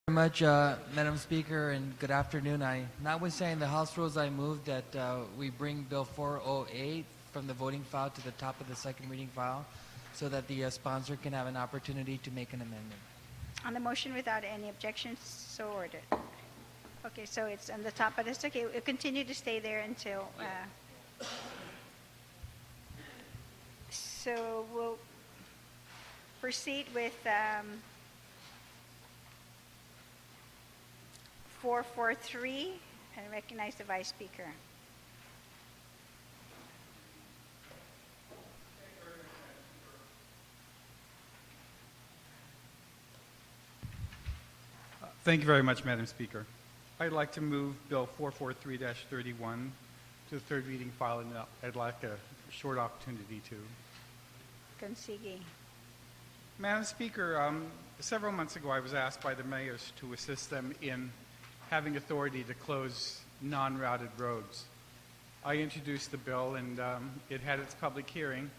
Much, Madam Speaker, and good afternoon. Notwithstanding the House rules, I move that we bring Bill 408 from the voting file to the top of the second reading file so that the sponsor can have an opportunity to make an amendment. On the motion without any objections, so ordered. Okay, so it's on the top of this. Okay, we'll continue to stay there until. So we'll proceed with 443 and recognize the Vice Speaker. Thank you very much, Madam Speaker. I'd like to move Bill 443-31 to the third reading file, and I'd like a short opportunity to. Consigi. Madam Speaker, several months ago I was asked by the mayors to assist them in having authority to close non-routed roads. I introduced the bill, and it had its public hearing.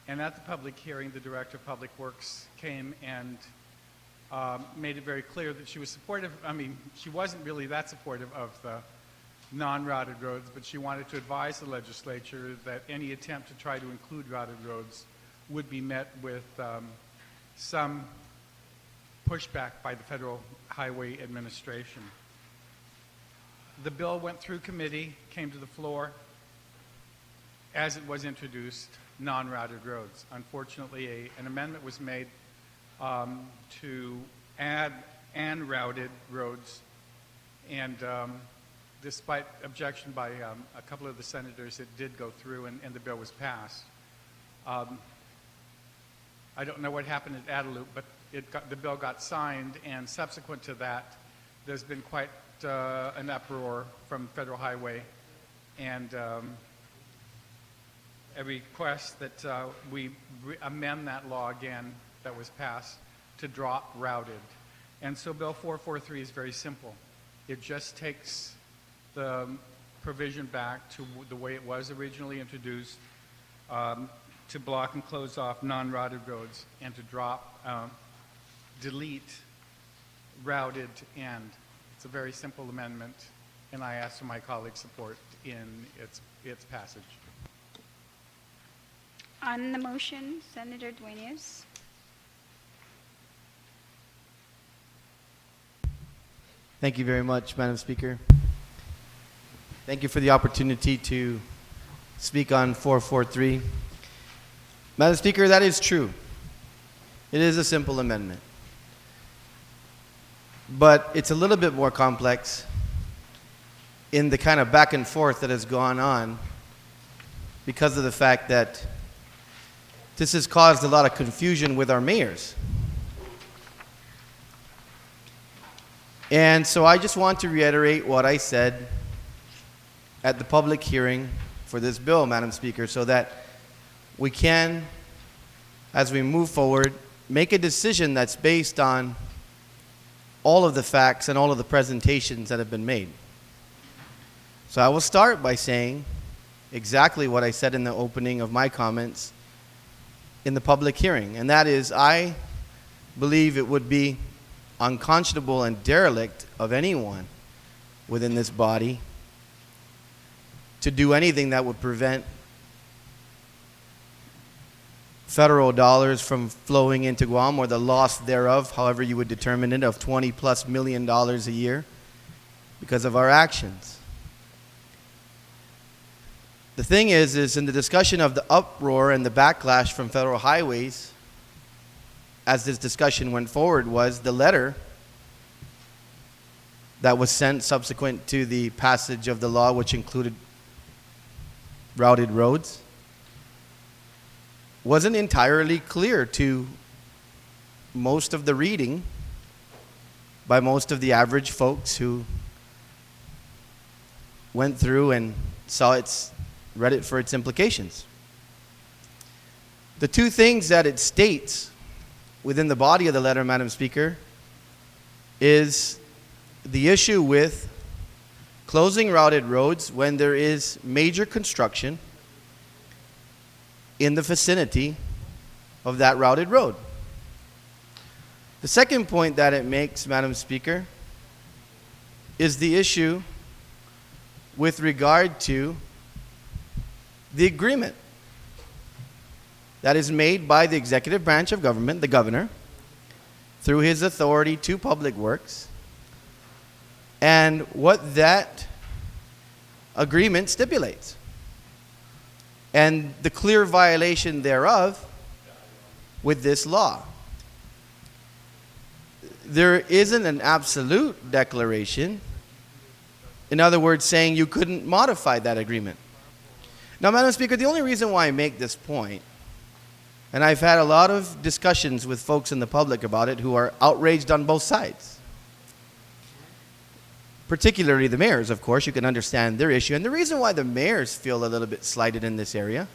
And at the public hearing, the Director of Public Works came and made it very clear that she was supportive. I mean, she wasn't really that supportive of the non-routed roads, but she wanted to advise the legislature that any attempt to try to include routed roads would be met with some pushback by the Federal Highway Administration. The bill went through committee, came to the floor. As it was introduced, non-routed roads. Unfortunately, an amendment was made to add and routed roads, and despite objection by a couple of the senators, it did go through and the bill was passed. I don't know what happened at Adelup, but the bill got signed, and subsequent to that, there's been quite an uproar from Federal Highway, and a request that we amend that law again that was passed to drop routed. And so Bill 443 is very simple. It just takes the provision back to the way it was originally introduced, to block and close off non-routed roads, and to delete routed end. It's a very simple amendment, and I ask for my colleagues' support in its passage. On the motion, Senator Dueñas. Thank you very much, Madam Speaker. Thank you for the opportunity to speak on 443. Madam Speaker, that is true. It is a simple amendment. But it's a little bit more complex in the kind of back and forth that has gone on because of the fact that this has caused a lot of confusion with our mayors. And so I just want to reiterate what I said at the public hearing for this bill, Madam Speaker, so that we can, as we move forward, make a decision that's based on all of the facts and all of the presentations that have been made. So I will start by saying exactly what I said in the opening of my comments in the public hearing, and that is, I believe it would be unconscionable and derelict of anyone within this body to do anything that would prevent federal dollars from flowing into Guam, or the loss thereof, however you would determine it, of $20+ million a year because of our actions. The thing is in the discussion of the uproar and the backlash from Federal Highways, as this discussion went forward, was the letter that was sent subsequent to the passage of the law, which included routed roads, wasn't entirely clear to most of the reading by most of the average folks who went through and read it for its implications. The two things that it states within the body of the letter, Madam Speaker, is the issue with closing routed roads when there is major construction in the vicinity of that routed road. The second point that it makes, Madam Speaker, is the issue with regard to the agreement that is made by the executive branch of government, the governor, through his authority to public works, and what that agreement stipulates, and the clear violation thereof with this law. There isn't an absolute declaration, in other words, saying you couldn't modify that agreement. Now, Madam Speaker, the only reason why I make this point, and I've had a lot of discussions with folks in the public about it who are outraged on both sides, particularly the mayors, of course, you can understand their issue. And the reason why the mayors feel a little bit slighted in this area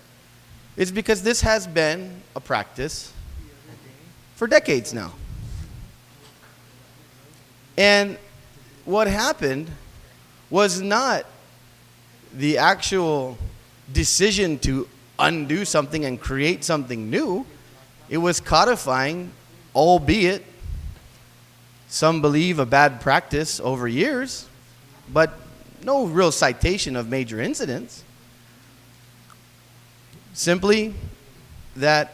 is because this has been a practice for decades now. And what happened was not the actual decision to undo something and create something new. It was codifying, albeit some believe a bad practice over years, but no real citation of major incidents. Simply that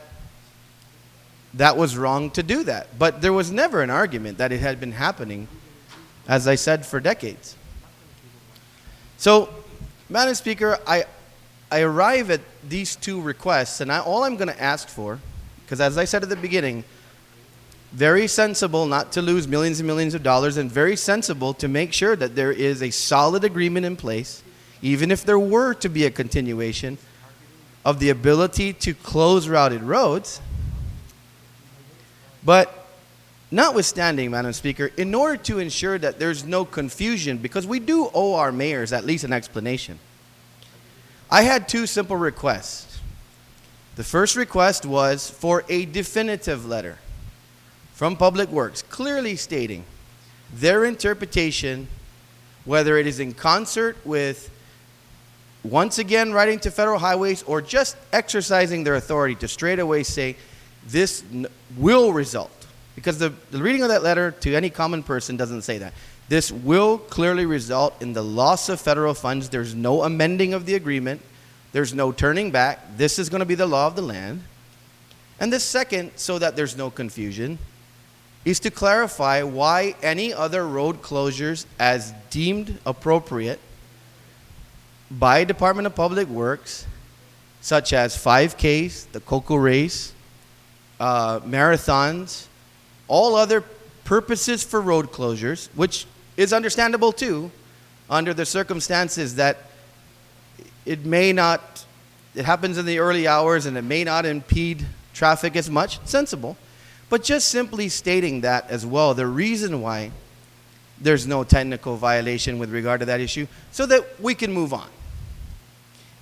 was wrong to do that. But there was never an argument that it had been happening, as I said, for decades. So, Madam Speaker, I arrive at these two requests, and all I'm going to ask for, because as I said at the beginning, very sensible not to lose millions and millions of dollars, and very sensible to make sure that there is a solid agreement in place, even if there were to be a continuation of the ability to close routed roads. But notwithstanding, Madam Speaker, in order to ensure that there's no confusion, because we do owe our mayors at least an explanation, I had two simple requests. The first request was for a definitive letter from Public Works, clearly stating their interpretation, whether it is in concert with, once again, writing to federal highways, or just exercising their authority to straight away say, this will result. Because the reading of that letter to any common person doesn't say that. This will clearly result in the loss of federal funds. There's no amending of the agreement. There's no turning back. This is going to be the law of the land. And the second, so that there's no confusion, is to clarify why any other road closures as deemed appropriate by Department of Public Works, such as 5Ks, the Cocoa Race, marathons, all other purposes for road closures, which is understandable too, under the circumstances that it may not, it happens in the early hours and it may not impede traffic as much, sensible. But just simply stating that as well, the reason why there's no technical violation with regard to that issue, so that we can move on.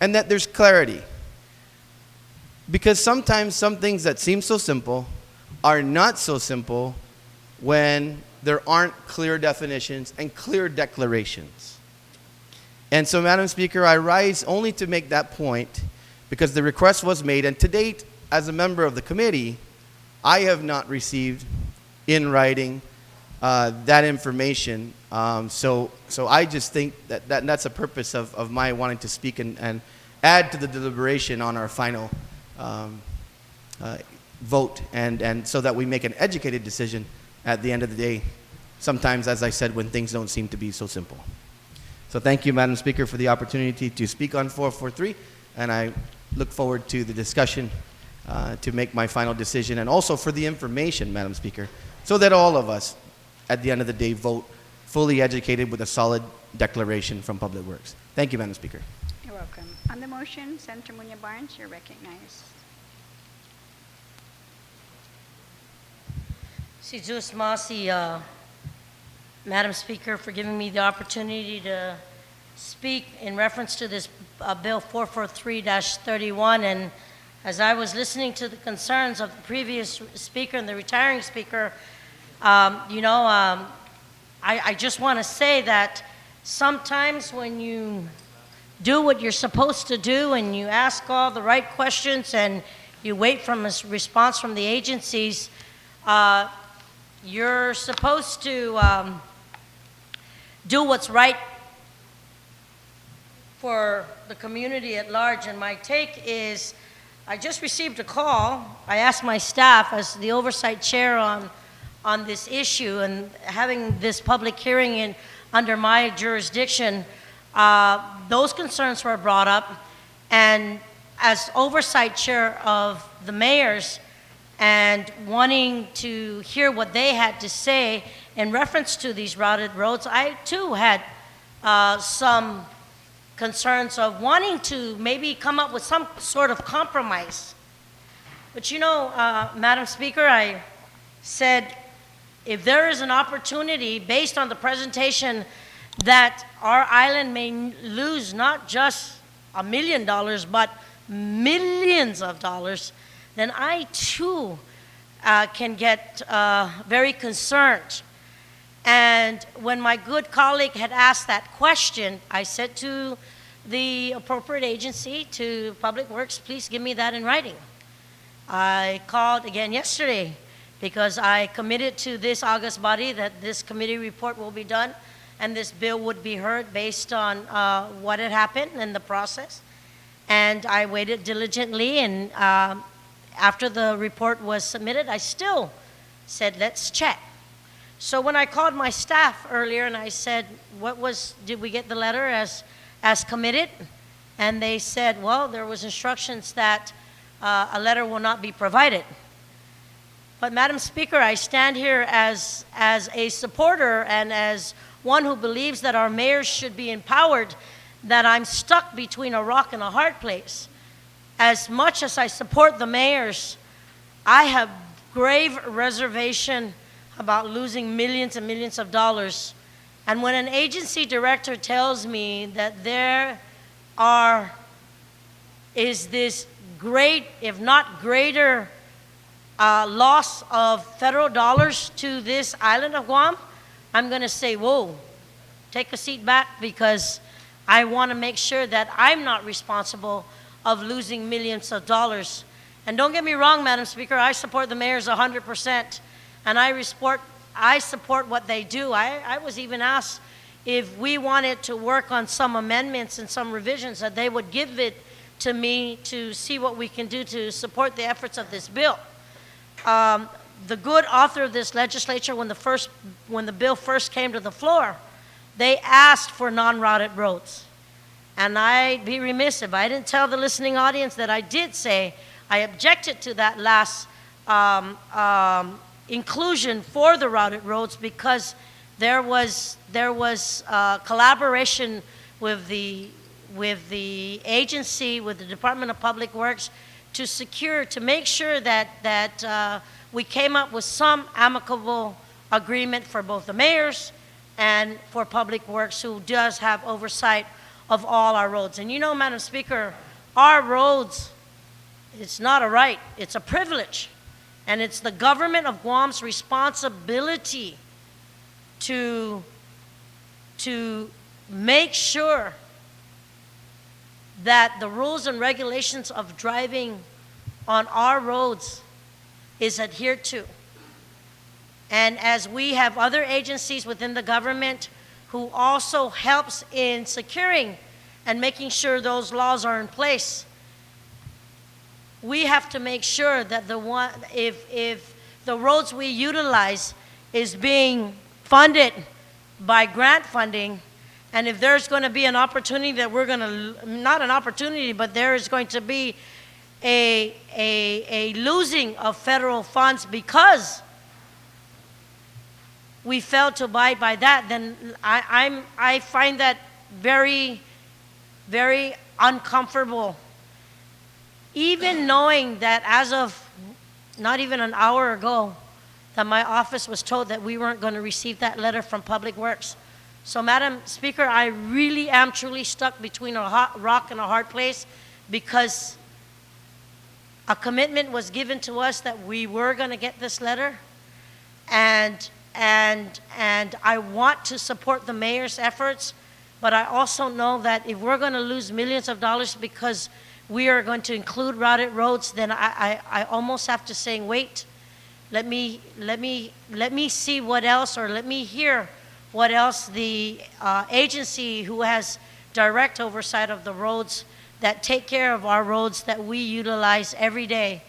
And that there's clarity. Because sometimes some things that seem so simple are not so simple when there aren't clear definitions and clear declarations. And so, Madam Speaker, I rise only to make that point because the request was made, and to date, as a member of the committee, I have not received in writing that information. So I just think that's a purpose of my wanting to speak and add to the deliberation on our final vote, and so that we make an educated decision at the end of the day, sometimes, as I said, when things don't seem to be so simple. So thank you, Madam Speaker, for the opportunity to speak on 443, and I look forward to the discussion to make my final decision, and also for the information, Madam Speaker, so that all of us, at the end of the day, vote fully educated with a solid declaration from Public Works. Thank you, Madam Speaker. You're welcome. On the motion, Senator Muñoz-Barnes, you're recognized. Si Zeus Masi, Madam Speaker, for giving me the opportunity to speak in reference to this Bill 443-31. And as I was listening to the concerns of the previous speaker and the retiring speaker, I just want to say that sometimes when you do what you're supposed to do and you ask all the right questions and you wait for a response from the agencies, you're supposed to do what's right for the community at large. And my take is, I just received a call. I asked my staff, as the oversight chair on this issue and having this public hearing under my jurisdiction, those concerns were brought up. And as oversight chair of the mayors and wanting to hear what they had to say in reference to these routed roads, I too had some concerns of wanting to maybe come up with some sort of compromise. But you know, Madam Speaker, I said, if there is an opportunity based on the presentation that our island may lose not just $1 million, but millions of dollars, then I too can get very concerned. And when my good colleague had asked that question, I said to the appropriate agency, to Public Works, please give me that in writing. I called again yesterday because I committed to this August body that this committee report will be done and this bill would be heard based on what had happened in the process. And I waited diligently, and after the report was submitted, I still said, let's check. So when I called my staff earlier and I said, did we get the letter as committed? And they said, well, there was instructions that a letter will not be provided. But Madam Speaker, I stand here as a supporter and as one who believes that our mayors should be empowered, that I'm stuck between a rock and a hard place. As much as I support the mayors, I have grave reservation about losing millions and millions of dollars. And when an agency director tells me that there is this great, if not greater, loss of federal dollars to this island of Guam, I'm going to say, whoa, take a seat back, because I want to make sure that I'm not responsible of losing millions of dollars. And don't get me wrong, Madam Speaker, I support the mayors 100%, and I support what they do. I was even asked if we wanted to work on some amendments and some revisions, that they would give it to me to see what we can do to support the efforts of this bill. The good author of this legislature, when the bill first came to the floor, they asked for non-routed roads. And I'd be remiss if I didn't tell the listening audience that I did say I objected to that last inclusion for the routed roads, because there was collaboration with the agency, with the Department of Public Works, to make sure that we came up with some amicable agreement for both the mayors and for Public Works, who does have oversight of all our roads. And you know, Madam Speaker, our roads, it's not a right, it's a privilege. And it's the government of Guam's responsibility to make sure that the rules and regulations of driving on our roads is adhered to. And as we have other agencies within the government who also helps in securing and making sure those laws are in place, we have to make sure that if the roads we utilize is being funded by grant funding, and if there's going to be an opportunity that we're going to, not an opportunity, but there is going to be a losing of federal funds because we failed to abide by that, then I find that very, very uncomfortable. Even knowing that as of not even an hour ago, that my office was told that we weren't going to receive that letter from Public Works. So, Madam Speaker, I really am truly stuck between a rock and a hard place, because a commitment was given to us that we were going to get this letter, and I want to support the mayor's efforts, but I also know that if we're going to lose millions of dollars because we are going to include routed roads, then I almost have to say, wait, let me see what else, or let me hear what else the agency who has direct oversight of the roads that take care of our roads that we utilize every day,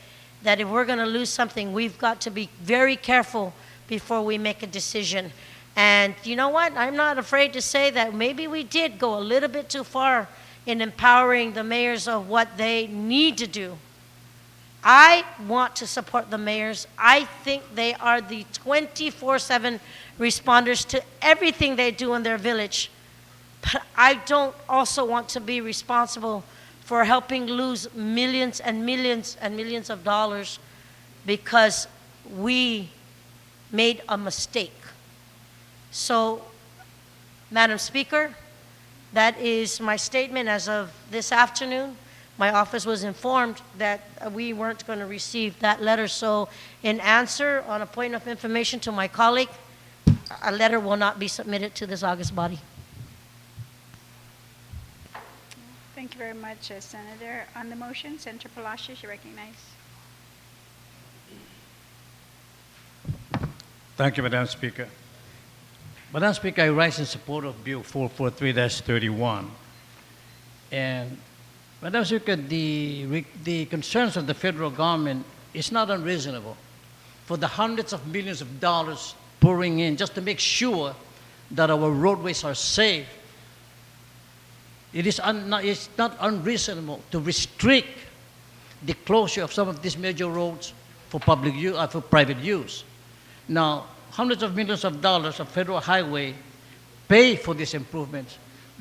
that if we're going to lose something, we've got to be very careful before we make a decision. And you know what? I'm not afraid to say that maybe we did go a little bit too far in empowering the mayors of what they need to do. I want to support the mayors. I think they are the 24/7 responders to everything they do in their village. But I don't also want to be responsible for helping lose millions and millions and millions of dollars because we made a mistake. So, Madam Speaker, that is my statement as of this afternoon. My office was informed that we weren't going to receive that letter. So in answer, on a point of information to my colleague, a letter will not be submitted to this August body. Thank you very much, Senator. On the motion, Senator Palacios, you recognize. Thank you, Madam Speaker. Madam Speaker, I rise in support of Bill 443-31. And Madam Speaker, the concerns of the federal government is not unreasonable. For the hundreds of millions of dollars pouring in just to make sure that our roadways are safe, it's not unreasonable to restrict the closure of some of these major roads for for private use. Now, hundreds of millions of dollars of federal highway pay for these improvements.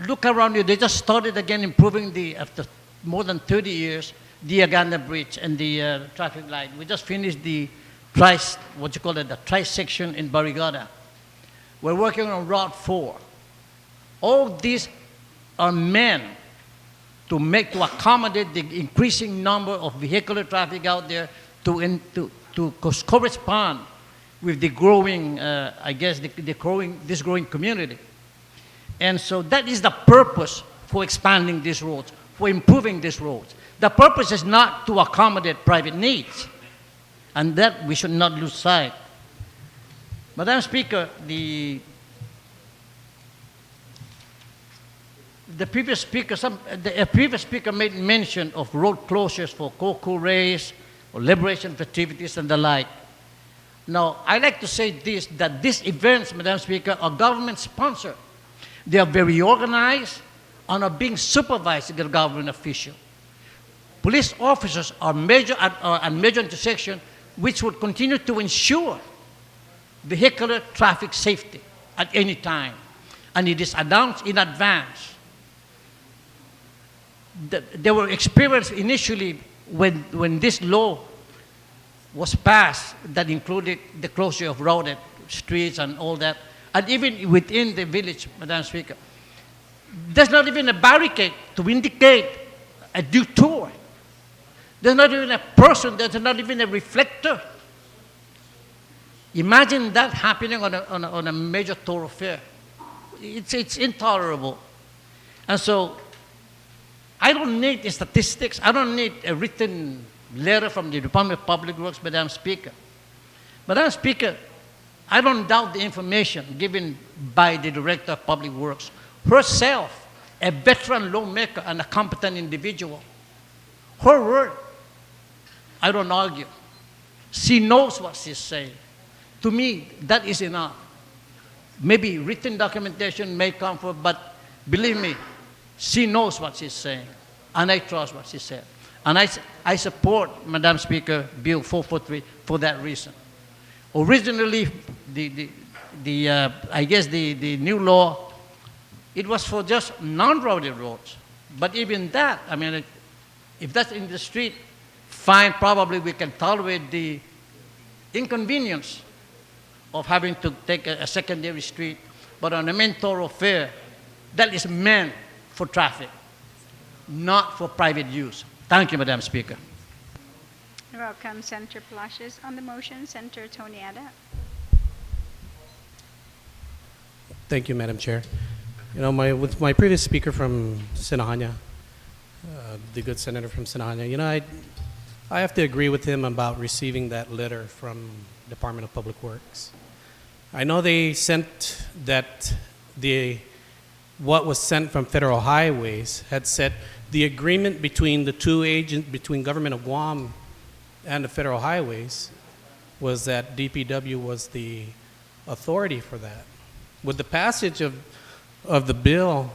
Look around you, they just started again improving after more than 30 years, the Aganda Bridge and the traffic light. We just finished the tri-section in Barrigada. We're working on Route 4. All these are meant to accommodate the increasing number of vehicular traffic out there to correspond with the growing, this growing community. And so that is the purpose for expanding these roads, for improving these roads. The purpose is not to accommodate private needs, and that we should not lose sight. Madam Speaker, the previous speaker made mention of road closures for Koku race or liberation festivities and the like. Now, I like to say this, that these events, Madam Speaker, are government-sponsored. They are very organized and are being supervised by the government official. Police officers are major intersection, which would continue to ensure vehicular traffic safety at any time. And it is announced in advance. There were experiences initially when this law was passed that included the closure of roads, streets, and all that. And even within the village, Madam Speaker, there's not even a barricade to indicate a detour. There's not even a person, there's not even a reflector. Imagine that happening on a major thoroughfare. It's intolerable. And so, I don't need statistics. I don't need a written letter from the Department of Public Works, Madam Speaker. Madam Speaker, I don't doubt the information given by the Director of Public Works, herself, a veteran lawmaker and a competent individual. Her word, I don't argue. She knows what she's saying. To me, that is enough. Maybe written documentation may come forth, but believe me, she knows what she's saying, and I trust what she said. And I support, Madam Speaker, Bill 443 for that reason. Originally, the new law, it was for just non-roaded roads. But even that, I mean, if that's in the street, fine, probably we can tolerate the inconvenience of having to take a secondary street. But on a main thoroughfare, that is meant for traffic, not for private use. Thank you, Madam Speaker. You're welcome, Senator Palacios. On the motion, Senator Tony Ada. Thank you, Madam Chair. You know, with my previous speaker from Sinahaña, the good senator from Sinahaña, you know, I have to agree with him about receiving that letter from Department of Public Works. I know they sent that what was sent from Federal Highways had said the agreement between the two agents, between Government of Guam and the Federal Highways, was that DPW was the authority for that. With the passage of the bill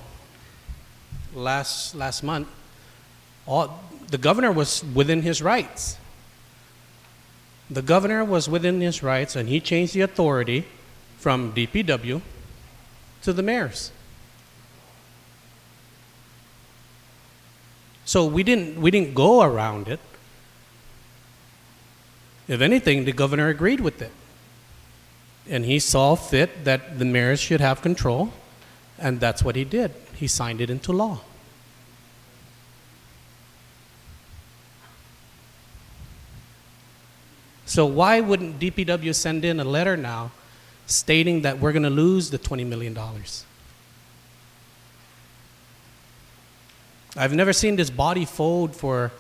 last month, the governor was within his rights. The governor was within his rights, and he changed the authority from DPW to the mayors. So we didn't go around it. If anything, the governor agreed with it. And he saw fit that the mayors should have control, and that's what he did. He signed it into law. So why wouldn't DPW send in a letter now stating that we're going to lose the $20 million? I've never seen this body fold for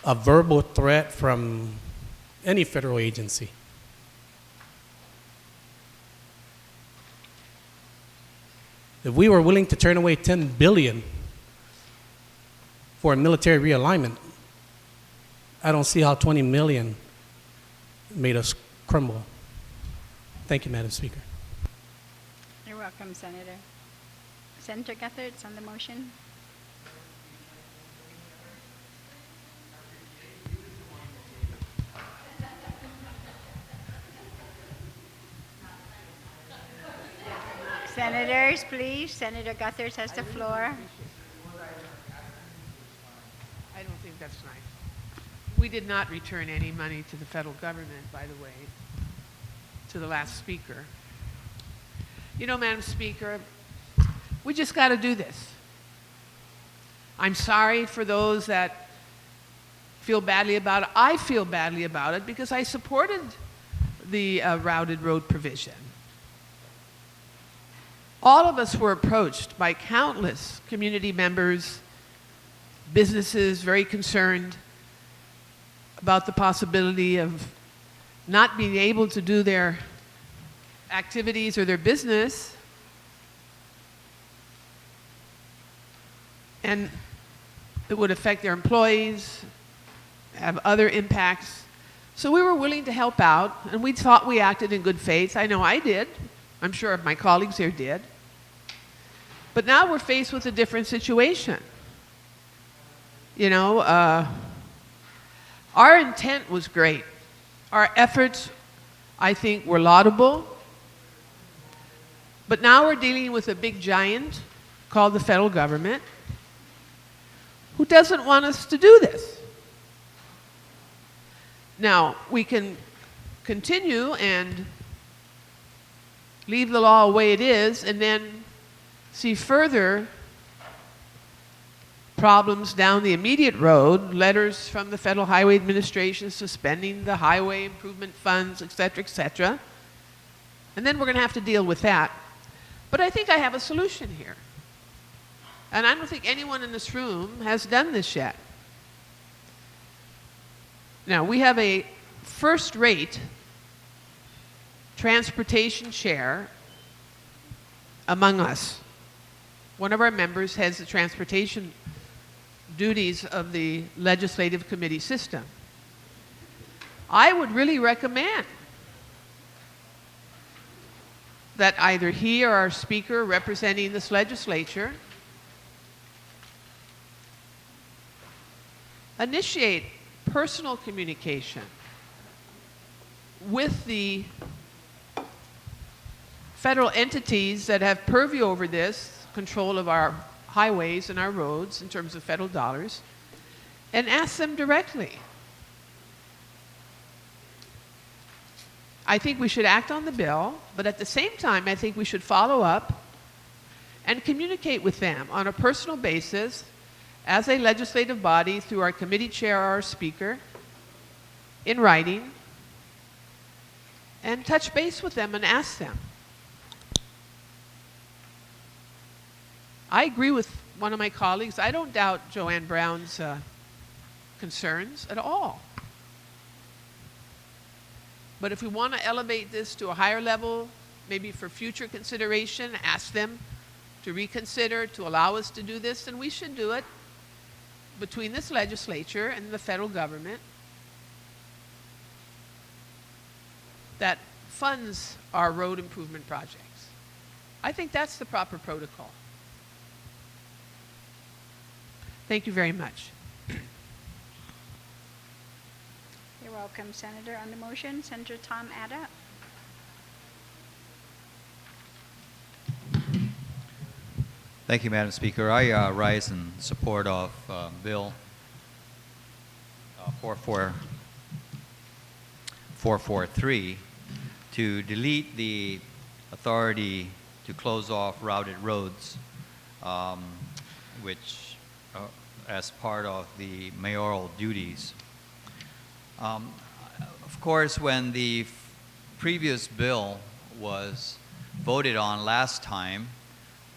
a verbal threat from any federal agency. If we were willing to turn away $10 billion for a military realignment, I don't see how $20 million made us crumble. Thank you, Madam Speaker. You're welcome, Senator. Senator Guthertz on the motion. Senators, please. Senator Guthertz has the floor. I don't think that's nice. We did not return any money to the federal government, by the way, to the last speaker. You know, Madam Speaker, we just got to do this. I'm sorry for those that feel badly about it. I feel badly about it because I supported the routed road provision. All of us were approached by countless community members, businesses very concerned about the possibility of not being able to do their activities or their business. And it would affect their employees, have other impacts. So we were willing to help out, and we thought we acted in good faith. I know I did. I'm sure my colleagues here did. But now we're faced with a different situation. You know, our intent was great. Our efforts, I think, were laudable. But now we're dealing with a big giant called the federal government who doesn't want us to do this. Now, we can continue and leave the law the way it is and then see further problems down the immediate road, letters from the Federal Highway Administration suspending the highway improvement funds, et cetera, and then we're going to have to deal with that. But I think I have a solution here. And I don't think anyone in this room has done this yet. Now, we have a first-rate transportation share among us. One of our members has the transportation duties of the legislative committee system. I would really recommend that either he or our speaker representing this legislature initiate personal communication with the federal entities that have purview over this, control of our highways and our roads in terms of federal dollars, and ask them directly. I think we should act on the bill, but at the same time, I think we should follow up and communicate with them on a personal basis as a legislative body through our committee chair or our speaker in writing, and touch base with them and ask them. I agree with one of my colleagues. I don't doubt Joanne Brown's concerns at all. But if we want to elevate this to a higher level, maybe for future consideration, ask them to reconsider, to allow us to do this, then we should do it between this legislature and the federal government that funds our road improvement projects. I think that's the proper protocol. Thank you very much. You're welcome, Senator. On the motion, Senator Tom Ada. Thank you, Madam Speaker. I rise in support of Bill 443 to delete the authority to close off routed roads, which as part of the mayoral duties. Of course, when the previous bill was voted on last time,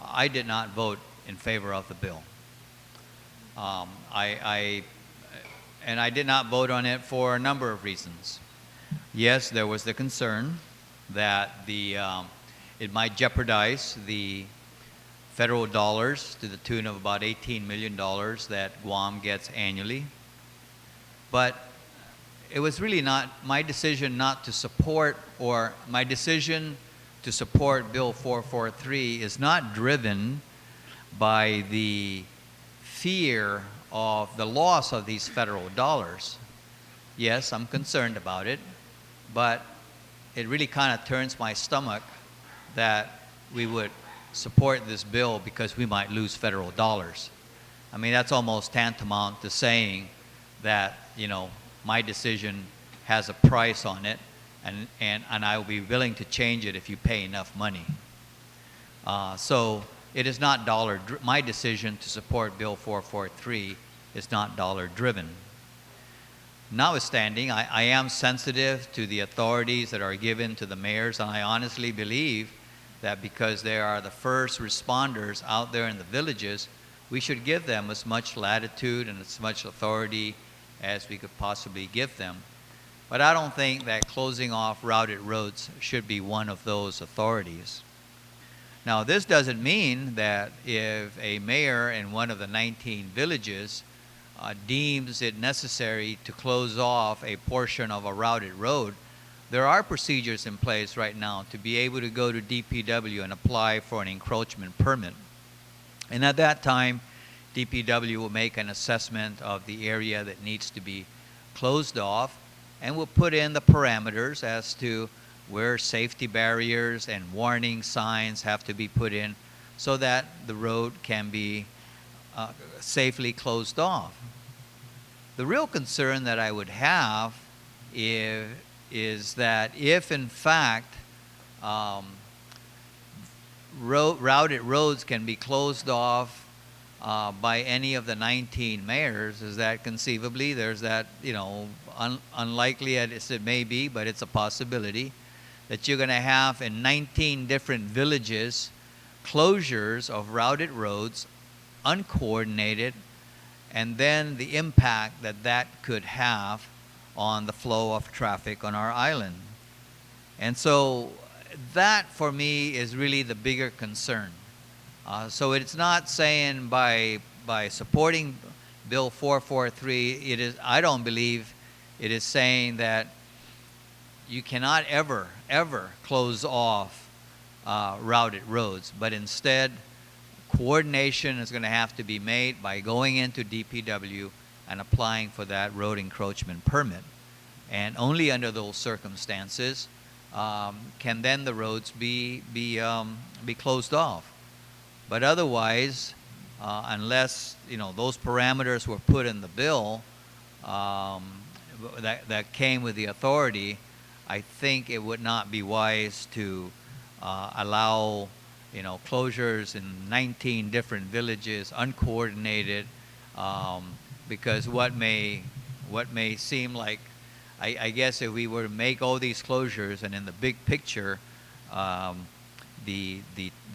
I did not vote in favor of the bill. I did not vote on it for a number of reasons. Yes, there was the concern that it might jeopardize the federal dollars to the tune of about $18 million that Guam gets annually. But it was really not my decision not to support, or my decision to support Bill 443 is not driven by the fear of the loss of these federal dollars. Yes, I'm concerned about it, but it really kind of turns my stomach that we would support this bill because we might lose federal dollars. I mean, that's almost tantamount to saying that, you know, my decision has a price on it, and I will be willing to change it if you pay enough money. So it is not my decision to support Bill 443 is not dollar driven. Notwithstanding, I am sensitive to the authorities that are given to the mayors, and I honestly believe that because they are the first responders out there in the villages, we should give them as much latitude and as much authority as we could possibly give them. But I don't think that closing off routed roads should be one of those authorities. Now, this doesn't mean that if a mayor in one of the 19 villages deems it necessary to close off a portion of a routed road, there are procedures in place right now to be able to go to DPW and apply for an encroachment permit. And at that time, DPW will make an assessment of the area that needs to be closed off, and will put in the parameters as to where safety barriers and warning signs have to be put in so that the road can be safely closed off. The real concern that I would have is that if in fact routed roads can be closed off by any of the 19 mayors, is that conceivably there's that, you know, unlikely as it may be, but it's a possibility that you're going to have in 19 different villages closures of routed roads, uncoordinated, and then the impact that that could have on the flow of traffic on our island. And so that for me is really the bigger concern. So it's not saying by supporting Bill 443, I don't believe it is saying that you cannot ever close off routed roads, but instead coordination is going to have to be made by going into DPW and applying for that road encroachment permit. And only under those circumstances can then the roads be closed off. But otherwise, unless, you know, those parameters were put in the bill that came with the authority, I think it would not be wise to allow, you know, closures in 19 different villages, uncoordinated, because what may seem like, I guess if we were to make all these closures and in the big picture, the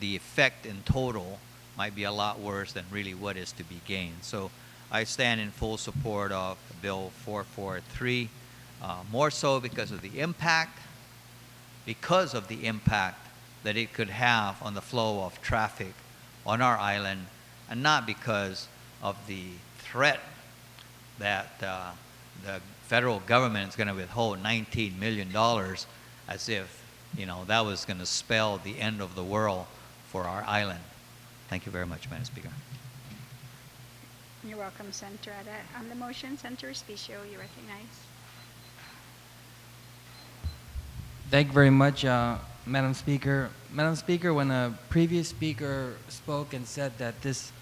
effect in total might be a lot worse than really what is to be gained. So I stand in full support of Bill 443 more so because of the impact that it could have on the flow of traffic on our island, and not because of the threat that the federal government is going to withhold $19 million as if, that was going to spell the end of the world for our island. Thank you very much, Madam Speaker. You're welcome, Senator Ada. On the motion, Senator Espicio, you recognize. Thank you very much, Madam Speaker. Madam Speaker, when a previous speaker spoke and said that this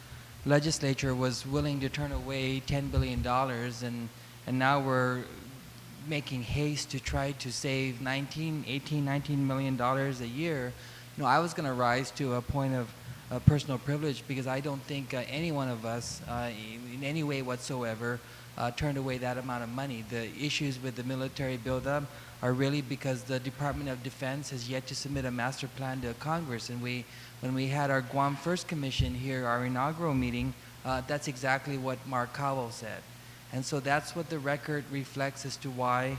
legislature was willing to turn away $10 billion and now we're making haste to try to save $19 million a year, I was going to rise to a point of personal privilege because I don't think any one of us in any way whatsoever turned away that amount of money. The issues with the military buildup are really because the Department of Defense has yet to submit a master plan to Congress. And when we had our Guam First Commission here, our inaugural meeting, that's exactly what Mark Cowell said. And so that's what the record reflects as to why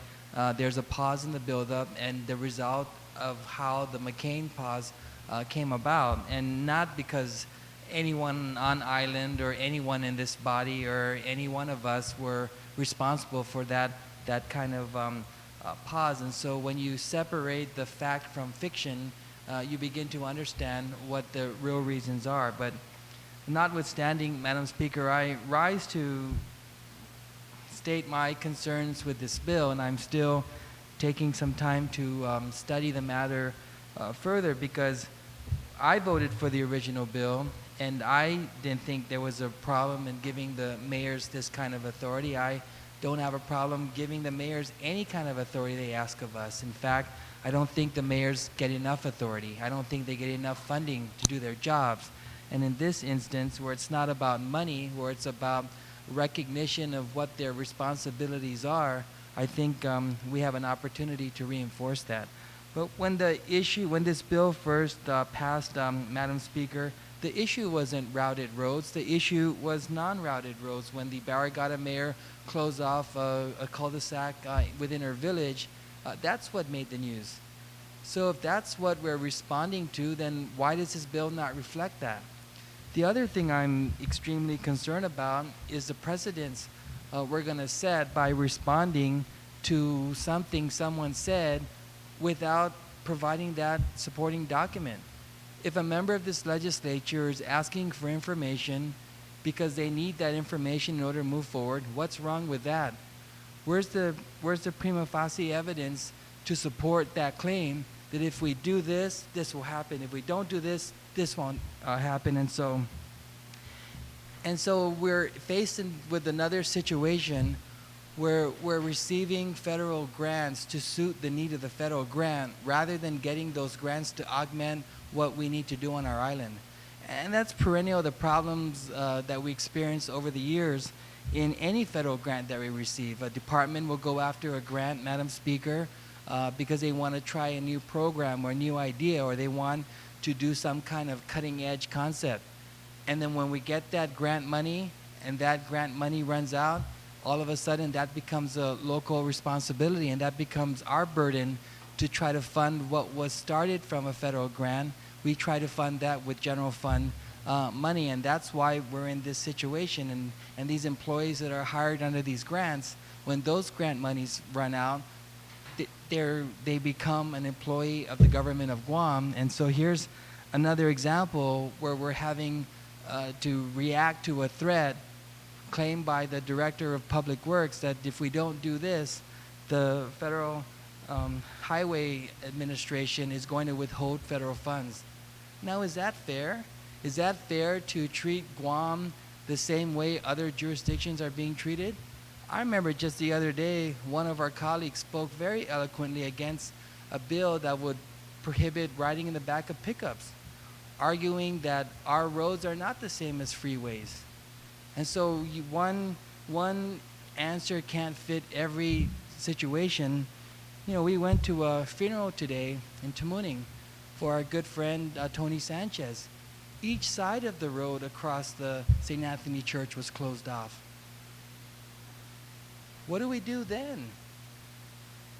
there's a pause in the buildup and the result of how the McCain pause came about, and not because anyone on island or anyone in this body or any one of us were responsible for that kind of pause. And so when you separate the fact from fiction, you begin to understand what the real reasons are. But notwithstanding, Madam Speaker, I rise to state my concerns with this bill, and I'm still taking some time to study the matter further, because I voted for the original bill, and I didn't think there was a problem in giving the mayors this kind of authority. I don't have a problem giving the mayors any kind of authority they ask of us. In fact, I don't think the mayors get enough authority. I don't think they get enough funding to do their jobs. And in this instance, where it's not about money, where it's about recognition of what their responsibilities are, I think we have an opportunity to reinforce that. But when this bill first passed, Madam Speaker, the issue wasn't routed roads. The issue was non-routed roads. When the Barrigada mayor closed off a cul-de-sac within her village, that's what made the news. So if that's what we're responding to, then why does this bill not reflect that? The other thing I'm extremely concerned about is the precedents we're going to set by responding to something someone said without providing that supporting document. If a member of this legislature is asking for information because they need that information in order to move forward, what's wrong with that? Where's the prima facie evidence to support that claim that if we do this, this will happen. If we don't do this, this won't happen. And so we're faced with another situation where we're receiving federal grants to suit the need of the federal grant rather than getting those grants to augment what we need to do on our island. And that's perennial, the problems that we experience over the years in any federal grant that we receive. A department will go after a grant, Madam Speaker, because they want to try a new program or a new idea, or they want to do some kind of cutting edge concept. And then when we get that grant money and that grant money runs out, all of a sudden that becomes a local responsibility, and that becomes our burden to try to fund what was started from a federal grant. We try to fund that with general fund money, and that's why we're in this situation. And these employees that are hired under these grants, when those grant monies run out, they become an employee of the government of Guam. And so here's another example where we're having to react to a threat claimed by the Director of Public Works that if we don't do this, the Federal Highway Administration is going to withhold federal funds. Now, is that fair? Is that fair to treat Guam the same way other jurisdictions are being treated? I remember just the other day, one of our colleagues spoke very eloquently against a bill that would prohibit riding in the back of pickups, arguing that our roads are not the same as freeways. And so one answer can't fit every situation. You know, we went to a funeral today in Tamuning for our good friend Tony Sanchez. Each side of the road across the St. Anthony Church was closed off. What do we do then?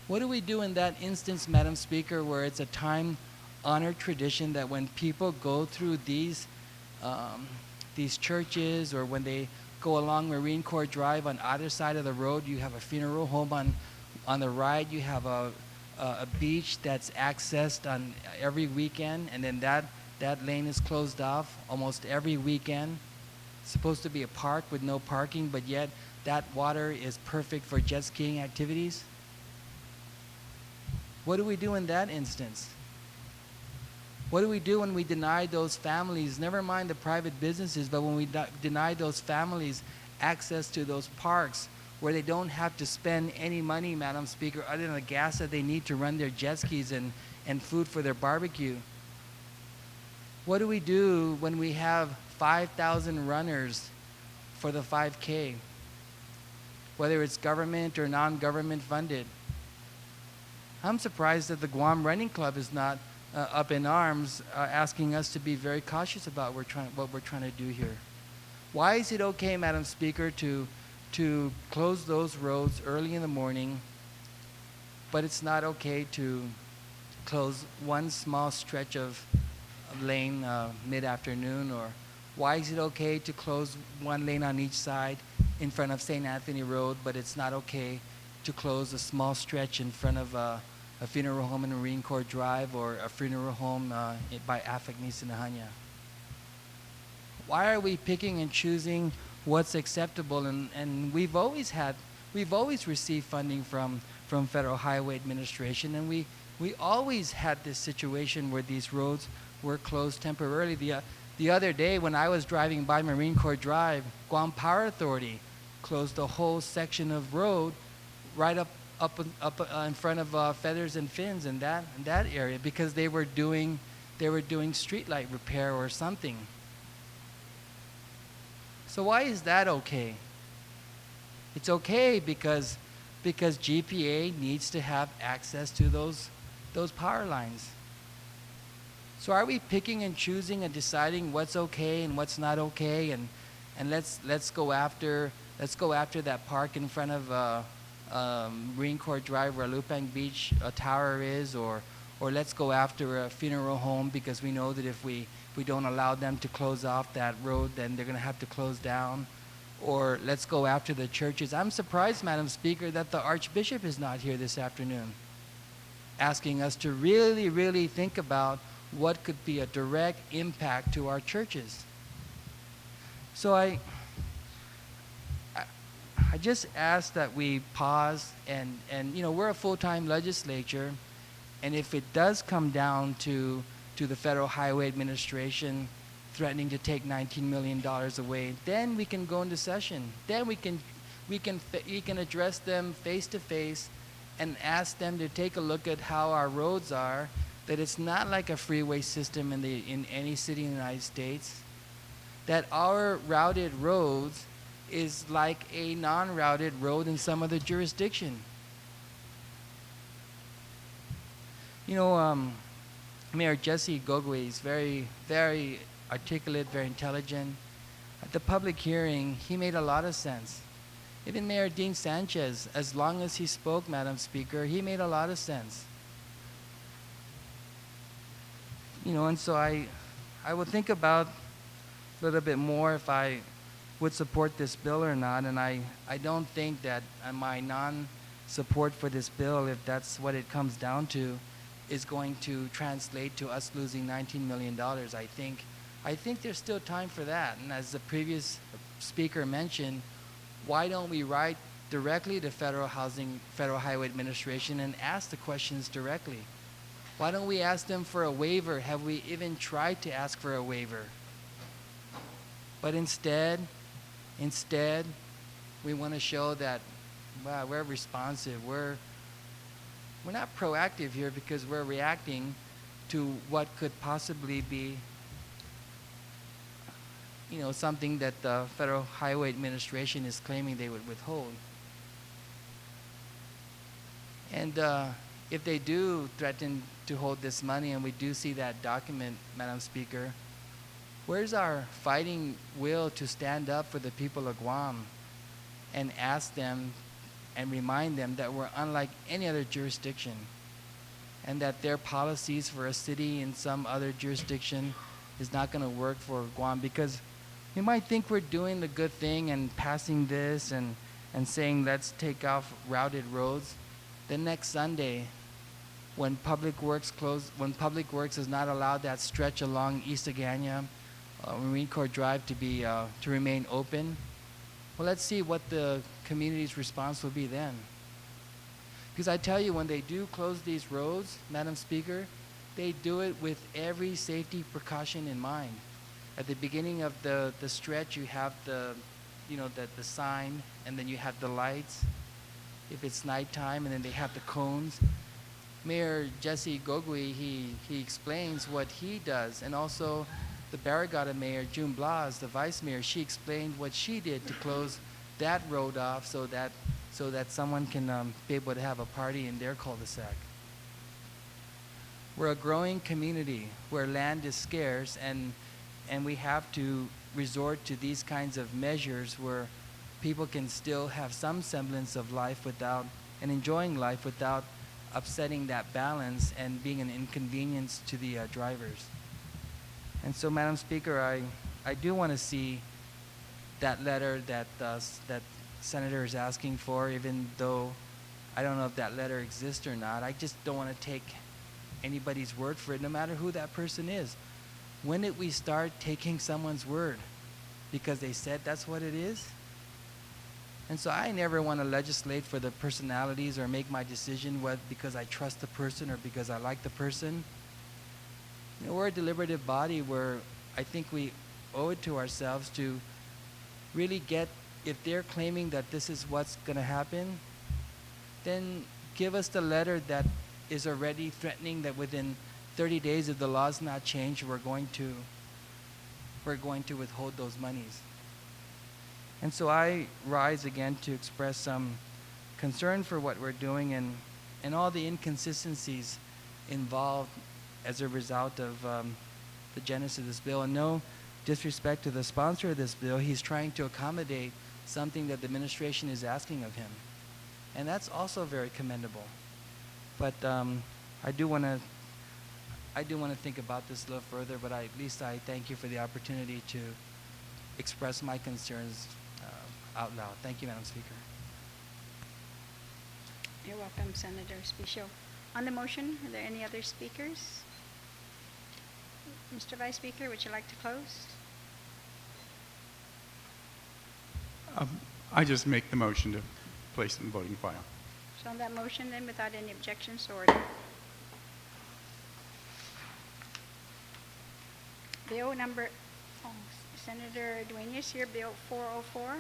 What do we do in that instance, Madam Speaker, where it's a time-honored tradition that when people go through these churches, or when they go along Marine Corps Drive, on either side of the road, you have a funeral home on the right, you have a beach that's accessed on every weekend, and then that lane is closed off almost every weekend. It's supposed to be a park with no parking, but yet that water is perfect for jet skiing activities. What do we do in that instance? What do we do when we deny those families, never mind the private businesses, but when we deny those families access to those parks where they don't have to spend any money, Madam Speaker, other than the gas that they need to run their jet skis and food for their barbecue? What do we do when we have 5,000 runners for the 5K, whether it's government or non-government funded? I'm surprised that the Guam Running Club is not up in arms, asking us to be very cautious about what we're trying to do here. Why is it okay, Madam Speaker, to close those roads early in the morning, but it's not okay to close one small stretch of lane mid-afternoon? Or why is it okay to close one lane on each side in front of St. Anthony Road, but it's not okay to close a small stretch in front of a funeral home in Marine Corps Drive, or a funeral home by Afak Nisinahanya? Why are we picking and choosing what's acceptable? And we've always received funding from Federal Highway Administration, and we always had this situation where these roads were closed temporarily. The other day when I was driving by Marine Corps Drive, Guam Power Authority closed a whole section of road right up in front of Feathers and Fins in that area, because they were doing streetlight repair or something. So why is that okay? It's okay because GPA needs to have access to those power lines. So are we picking and choosing and deciding what's okay and what's not okay, and let's go after that park in front of Marine Corps Drive where Lupang Beach Tower is, or let's go after a funeral home because we know that if we don't allow them to close off that road, then they're going to have to close down, or let's go after the churches. I'm surprised, Madam Speaker, that the Archbishop is not here this afternoon, asking us to really, really think about what could be a direct impact to our churches. So I just ask that we pause, and we're a full-time legislature, and if it does come down to the Federal Highway Administration threatening to take $19 million away, then we can go into session. Then we can address them face to face and ask them to take a look at how our roads are, that it's not like a freeway system in any city in the United States, that our routed roads is like a non-routed road in some other jurisdiction. Mayor Jesse Gogwe is very, very articulate, very intelligent. At the public hearing, he made a lot of sense. Even Mayor Dean Sanchez, as long as he spoke, Madam Speaker, he made a lot of sense. And so I would think about a little bit more if I would support this bill or not, and I don't think that my non-support for this bill, if that's what it comes down to, is going to translate to us losing $19 million. I think there's still time for that. And as the previous speaker mentioned, why don't we write directly to Federal Highway Administration and ask the questions directly? Why don't we ask them for a waiver? Have we even tried to ask for a waiver? But instead, we want to show that, wow, we're responsive. We're not proactive here because we're reacting to what could possibly be, something that the Federal Highway Administration is claiming they would withhold. And if they do threaten to hold this money, and we do see that document, Madam Speaker, where's our fighting will to stand up for the people of Guam and ask them and remind them that we're unlike any other jurisdiction, and that their policies for a city in some other jurisdiction is not going to work for Guam, because we might think we're doing the good thing and passing this and saying let's take off routed roads. The next Sunday, when Public Works is not allowed that stretch along East Agana, Marine Corps Drive to remain open, well, let's see what the community's response will be then. Because I tell you, when they do close these roads, Madam Speaker, they do it with every safety precaution in mind. At the beginning of the stretch, you have the sign, and then you have the lights if it's nighttime, and then they have the cones. Mayor Jesse Gogui, he explains what he does, and also the Barrigada Mayor, June Blas, the Vice Mayor, she explained what she did to close that road off so that someone can be able to have a party in their cul-de-sac. We're a growing community where land is scarce, and we have to resort to these kinds of measures where people can still have some semblance of life and enjoying life without upsetting that balance and being an inconvenience to the drivers. And so, Madam Speaker, I do want to see that letter that Senator is asking for, even though I don't know if that letter exists or not. I just don't want to take anybody's word for it, no matter who that person is. When did we start taking someone's word because they said that's what it is? And so I never want to legislate for the personalities or make my decision because I trust the person or because I like the person. You know, we're a deliberative body where I think we owe it to ourselves to really get, if they're claiming that this is what's going to happen, then give us the letter that is already threatening that within 30 days, if the law's not changed, we're going to withhold those monies. And so I rise again to express some concern for what we're doing and all the inconsistencies involved as a result of the genesis of this bill. And no disrespect to the sponsor of this bill, he's trying to accommodate something that the administration is asking of him. And that's also very commendable. But I do want to think about this a little further, but at least I thank you for the opportunity to express my concerns out loud. Thank you, Madam Speaker. You're welcome, Senator Spicio. On the motion, are there any other speakers? Mr. Vice Speaker, would you like to close? I just make the motion to place in the voting file. So on that motion, then, without any objections, order. Bill number, Senator Duenas here, Bill 404.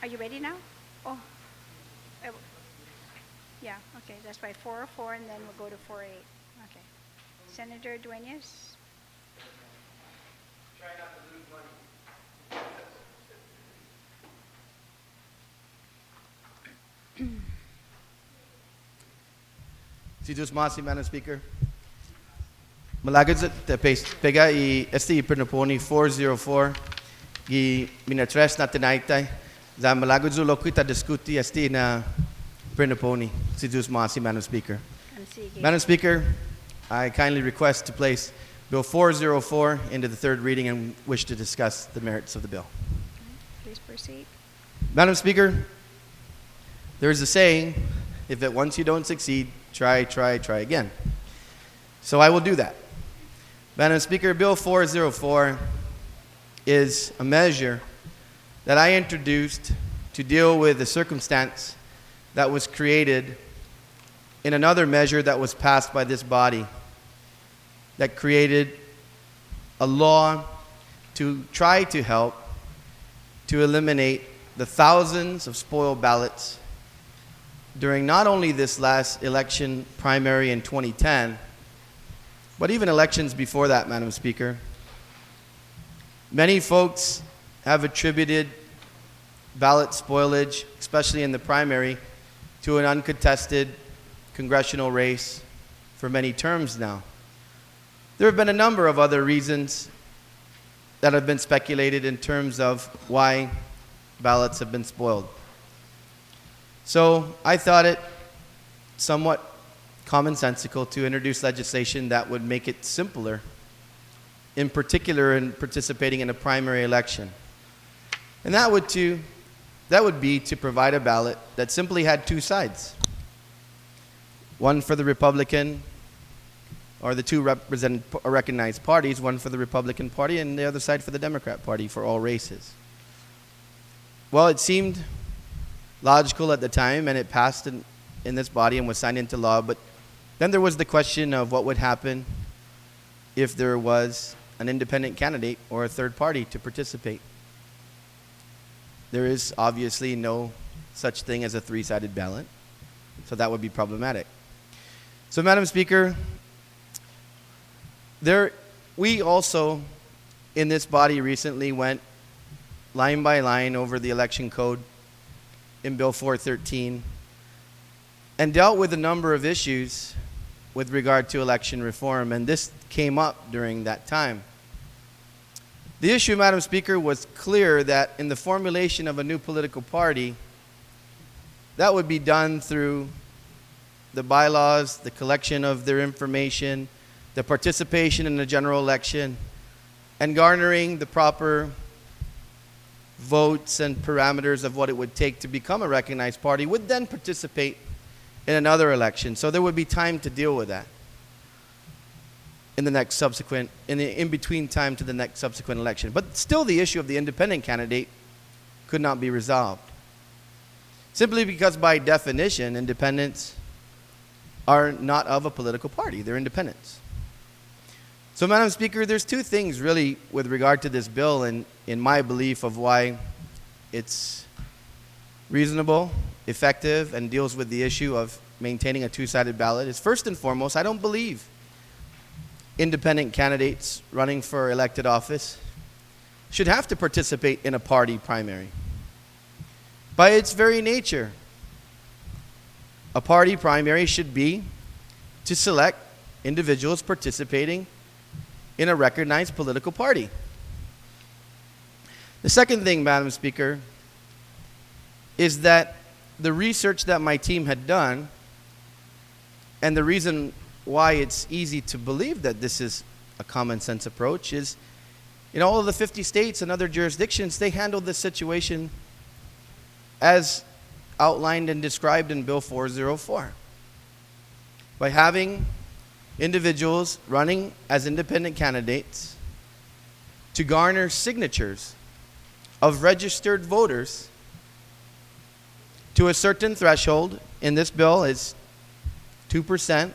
Are you ready now? Oh. Yeah, okay, that's right, 404, and then we'll go to 48. Okay. Senator Duenas? Try not to lose money. Si Diyos masi, Madam Speaker. Malagad sa pega i Pernaponi 404 i minatres na tinaitay za malagad zulo kita diskuti na Pernaponi. Si Diyos masi, Madam Speaker. Madam Speaker, I kindly request to place Bill 404 into the third reading and wish to discuss the merits of the bill. Please proceed. Madam Speaker, there is a saying, if at once you don't succeed, try again. So I will do that. Madam Speaker, Bill 404 is a measure that I introduced to deal with a circumstance that was created in another measure that was passed by this body that created a law to try to help to eliminate the thousands of spoiled ballots during not only this last election primary in 2010, but even elections before that, Madam Speaker. Many folks have attributed ballot spoilage, especially in the primary, to an uncontested congressional race for many terms now. There have been a number of other reasons that have been speculated in terms of why ballots have been spoiled. So I thought it somewhat commonsensical to introduce legislation that would make it simpler, in particular in participating in a primary election. And that would be to provide a ballot that simply had two sides. One for the Republican, or the two recognized parties, one for the Republican Party and the other side for the Democrat Party for all races. Well, it seemed logical at the time, and it passed in this body and was signed into law, but then there was the question of what would happen if there was an independent candidate or a third party to participate. There is obviously no such thing as a three-sided ballot, so that would be problematic. So, Madam Speaker, we also, in this body recently, went line by line over the election code in Bill 413 and dealt with a number of issues with regard to election reform, and this came up during that time. The issue, Madam Speaker, was clear that in the formulation of a new political party, that would be done through the bylaws, the collection of their information, the participation in the general election, and garnering the proper votes and parameters of what it would take to become a recognized party, would then participate in another election. So there would be time to deal with that in the in-between time to the next subsequent election. But still the issue of the independent candidate could not be resolved. Simply because by definition, independents are not of a political party. They're independents. So, Madam Speaker, there's two things really with regard to this bill and in my belief of why it's reasonable, effective, and deals with the issue of maintaining a two-sided ballot is, first and foremost, I don't believe independent candidates running for elected office should have to participate in a party primary. By its very nature, a party primary should be to select individuals participating in a recognized political party. The second thing, Madam Speaker, is that the research that my team had done, and the reason why it's easy to believe that this is a common sense approach, is in all of the 50 states and other jurisdictions, they handled this situation as outlined and described in Bill 404. By having individuals running as independent candidates to garner signatures of registered voters to a certain threshold. In this bill is 2%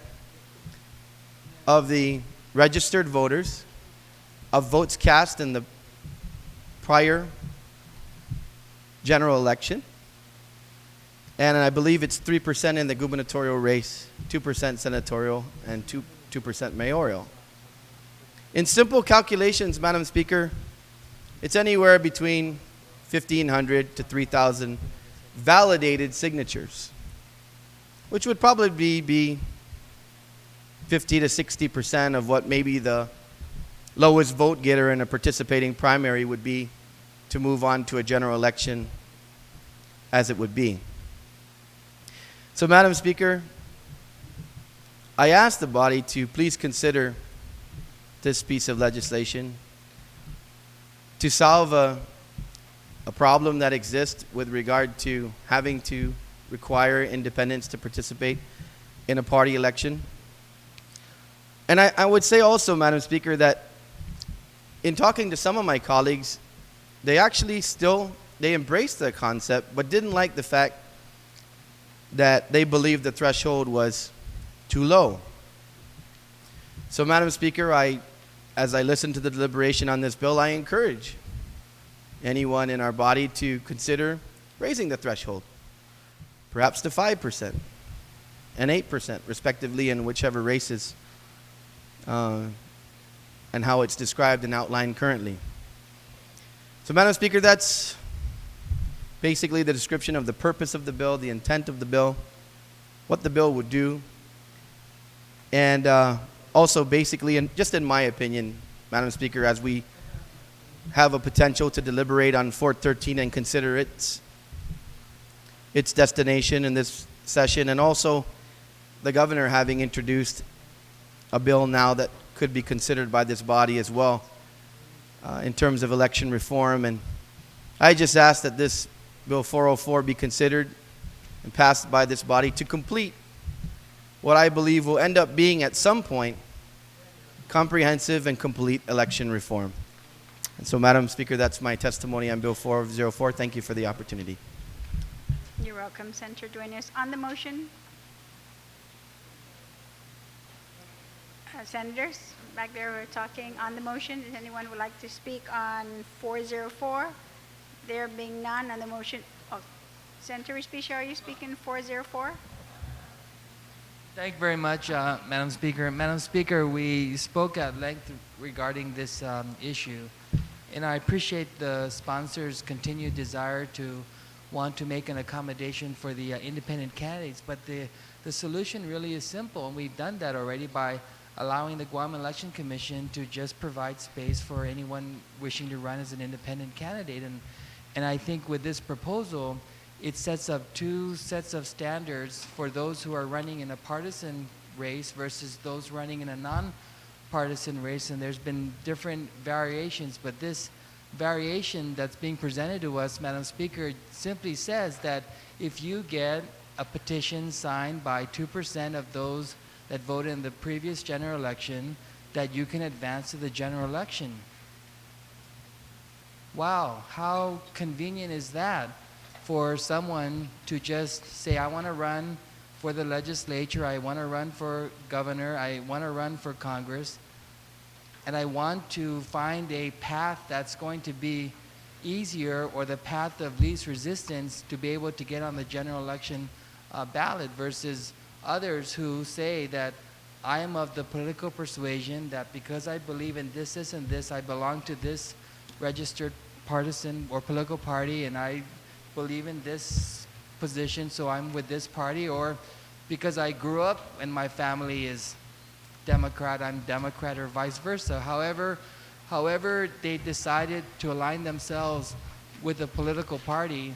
of the registered voters of votes cast in the prior general election. And I believe it's 3% in the gubernatorial race, 2% senatorial, and 2% mayoral. In simple calculations, Madam Speaker, it's anywhere between 1,500 to 3,000 validated signatures, which would probably be 50 to 60% of what maybe the lowest vote getter in a participating primary would be to move on to a general election as it would be. So, Madam Speaker, I ask the body to please consider this piece of legislation to solve a problem that exists with regard to having to require independents to participate in a party election. And I would say also, Madam Speaker, that in talking to some of my colleagues, they actually they embraced the concept, but didn't like the fact that they believed the threshold was too low. So, Madam Speaker, as I listen to the deliberation on this bill, I encourage anyone in our body to consider raising the threshold, perhaps to 5% and 8%, respectively, in whichever races and how it's described and outlined currently. So, Madam Speaker, that's basically the description of the purpose of the bill, the intent of the bill, what the bill would do. And also basically, and just in my opinion, Madam Speaker, as we have a potential to deliberate on Fort 13 and consider its destination in this session, and also the governor having introduced a bill now that could be considered by this body as well in terms of election reform. And I just ask that this Bill 404 be considered and passed by this body to complete what I believe will end up being at some point comprehensive and complete election reform. And so, Madam Speaker, that's my testimony on Bill 404. Thank you for the opportunity. You're welcome, Senator Duenas. On the motion, senators back there were talking on the motion. Does anyone would like to speak on 404? There being none on the motion. Oh, Senator Respicia, are you speaking 404? Thank you very much, Madam Speaker. Madam Speaker, we spoke at length regarding this issue, and I appreciate the sponsors' continued desire to want to make an accommodation for the independent candidates, but the solution really is simple, and we've done that already by allowing the Guam Election Commission to just provide space for anyone wishing to run as an independent candidate. And I think with this proposal, it sets up two sets of standards for those who are running in a partisan race versus those running in a non-partisan race. And there's been different variations, but this variation that's being presented to us, Madam Speaker, simply says that if you get a petition signed by 2% of those that voted in the previous general election, that you can advance to the general election. Wow, how convenient is that for someone to just say, I want to run for the legislature, I want to run for governor, I want to run for Congress, and I want to find a path that's going to be easier, or the path of least resistance, to be able to get on the general election ballot, versus others who say that I am of the political persuasion that because I believe in this, this, and this, I belong to this registered partisan or political party, and I believe in this position, so I'm with this party, or because I grew up and my family is Democrat, I'm Democrat, or vice versa. However they decided to align themselves with a political party,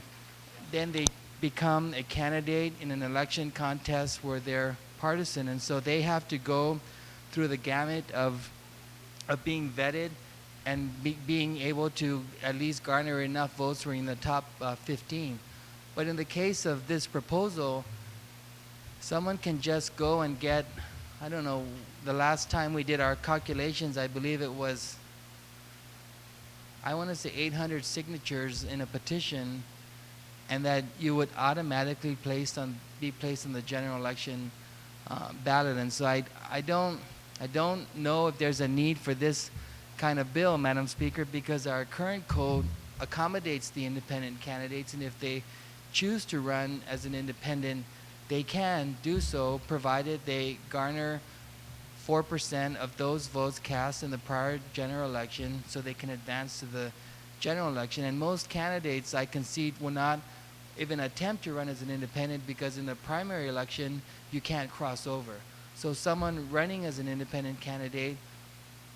then they become a candidate in an election contest where they're partisan, and so they have to go through the gamut of being vetted and being able to at least garner enough votes for in the top 15. But in the case of this proposal, someone can just go and get, I don't know, the last time we did our calculations, I believe it was, I want to say 800 signatures in a petition, and that you would automatically be placed on the general election ballot. And so I don't know if there's a need for this kind of bill, Madam Speaker, because our current code accommodates the independent candidates, and if they choose to run as an independent, they can do so, provided they garner 4% of those votes cast in the prior general election, so they can advance to the general election. And most candidates, I concede, will not even attempt to run as an independent, because in the primary election, you can't cross over. So someone running as an independent candidate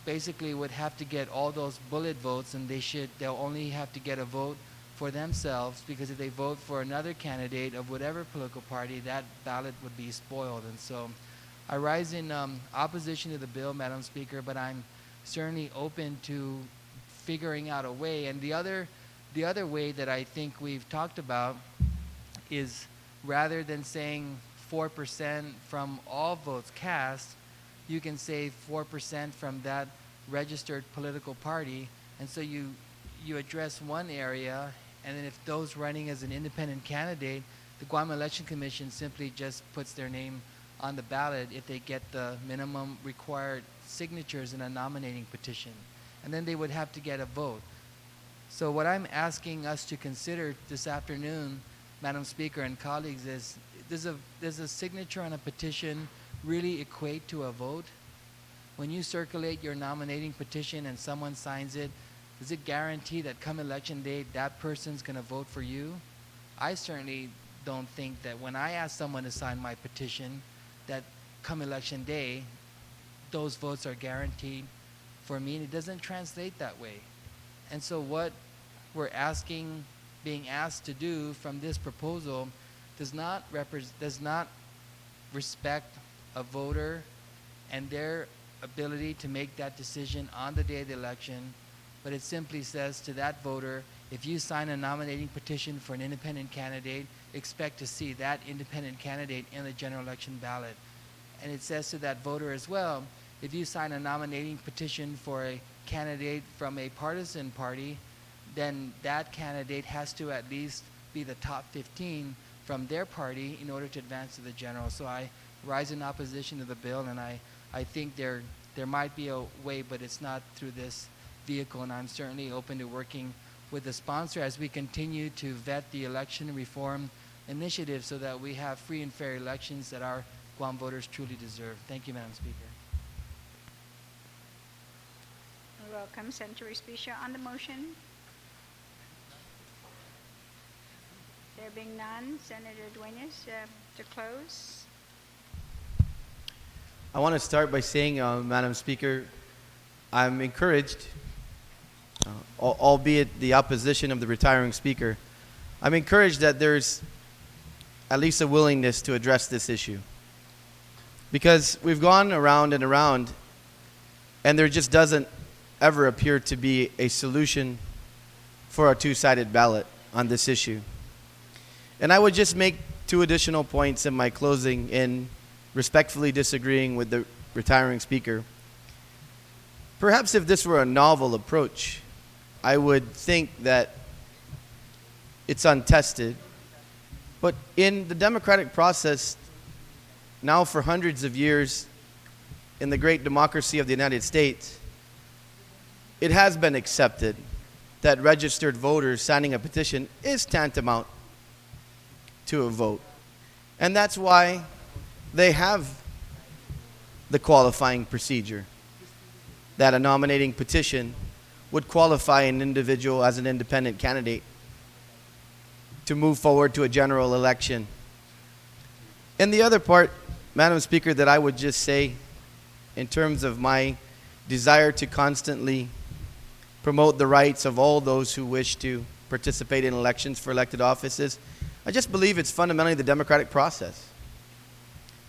basically would have to get all those bullet votes, and they'll only have to get a vote for themselves, because if they vote for another candidate of whatever political party, that ballot would be spoiled. And so I rise in opposition to the bill, Madam Speaker, but I'm certainly open to figuring out a way. And the other way that I think we've talked about is, rather than saying 4% from all votes cast, you can say 4% from that registered political party. And so you address one area, and then if those running as an independent candidate, the Guam Election Commission simply just puts their name on the ballot if they get the minimum required signatures in a nominating petition. And then they would have to get a vote. So what I'm asking us to consider this afternoon, Madam Speaker and colleagues, is does a signature on a petition really equate to a vote? When you circulate your nominating petition and someone signs it, does it guarantee that come election day, that person's going to vote for you? I certainly don't think that when I ask someone to sign my petition, that come election day, those votes are guaranteed for me, and it doesn't translate that way. And so what we're being asked to do from this proposal does not respect a voter and their ability to make that decision on the day of the election, but it simply says to that voter, if you sign a nominating petition for an independent candidate, expect to see that independent candidate in the general election ballot. And it says to that voter as well, if you sign a nominating petition for a candidate from a partisan party, then that candidate has to at least be the top 15 from their party in order to advance to the general. So I rise in opposition to the bill, and I think there might be a way, but it's not through this vehicle, and I'm certainly open to working with the sponsor as we continue to vet the election reform initiative so that we have free and fair elections that our Guam voters truly deserve. Thank you, Madam Speaker. You're welcome. Senator Respicia on the motion. There being none, Senator Duenas, to close. I want to start by saying, Madam Speaker, I'm encouraged, albeit the opposition of the retiring speaker, I'm encouraged that there's at least a willingness to address this issue. Because we've gone around and around, and there just doesn't ever appear to be a solution for a two-sided ballot on this issue. And I would just make two additional points in my closing in respectfully disagreeing with the retiring speaker. Perhaps if this were a novel approach, I would think that it's untested. But in the democratic process, now for hundreds of years, in the great democracy of the United States, it has been accepted that registered voters signing a petition is tantamount to a vote. And that's why they have the qualifying procedure, that a nominating petition would qualify an individual as an independent candidate to move forward to a general election. And the other part, Madam Speaker, that I would just say in terms of my desire to constantly promote the rights of all those who wish to participate in elections for elected offices, I just believe it's fundamentally the democratic process.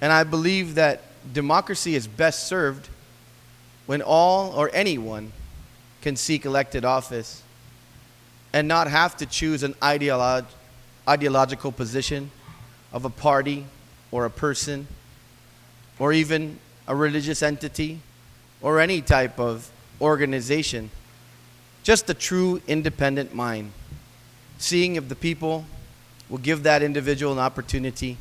And I believe that democracy is best served when all or anyone can seek elected office and not have to choose an ideological position of a party or a person or even a religious entity or any type of organization. Just a true independent mind, seeing if the people will give that individual an opportunity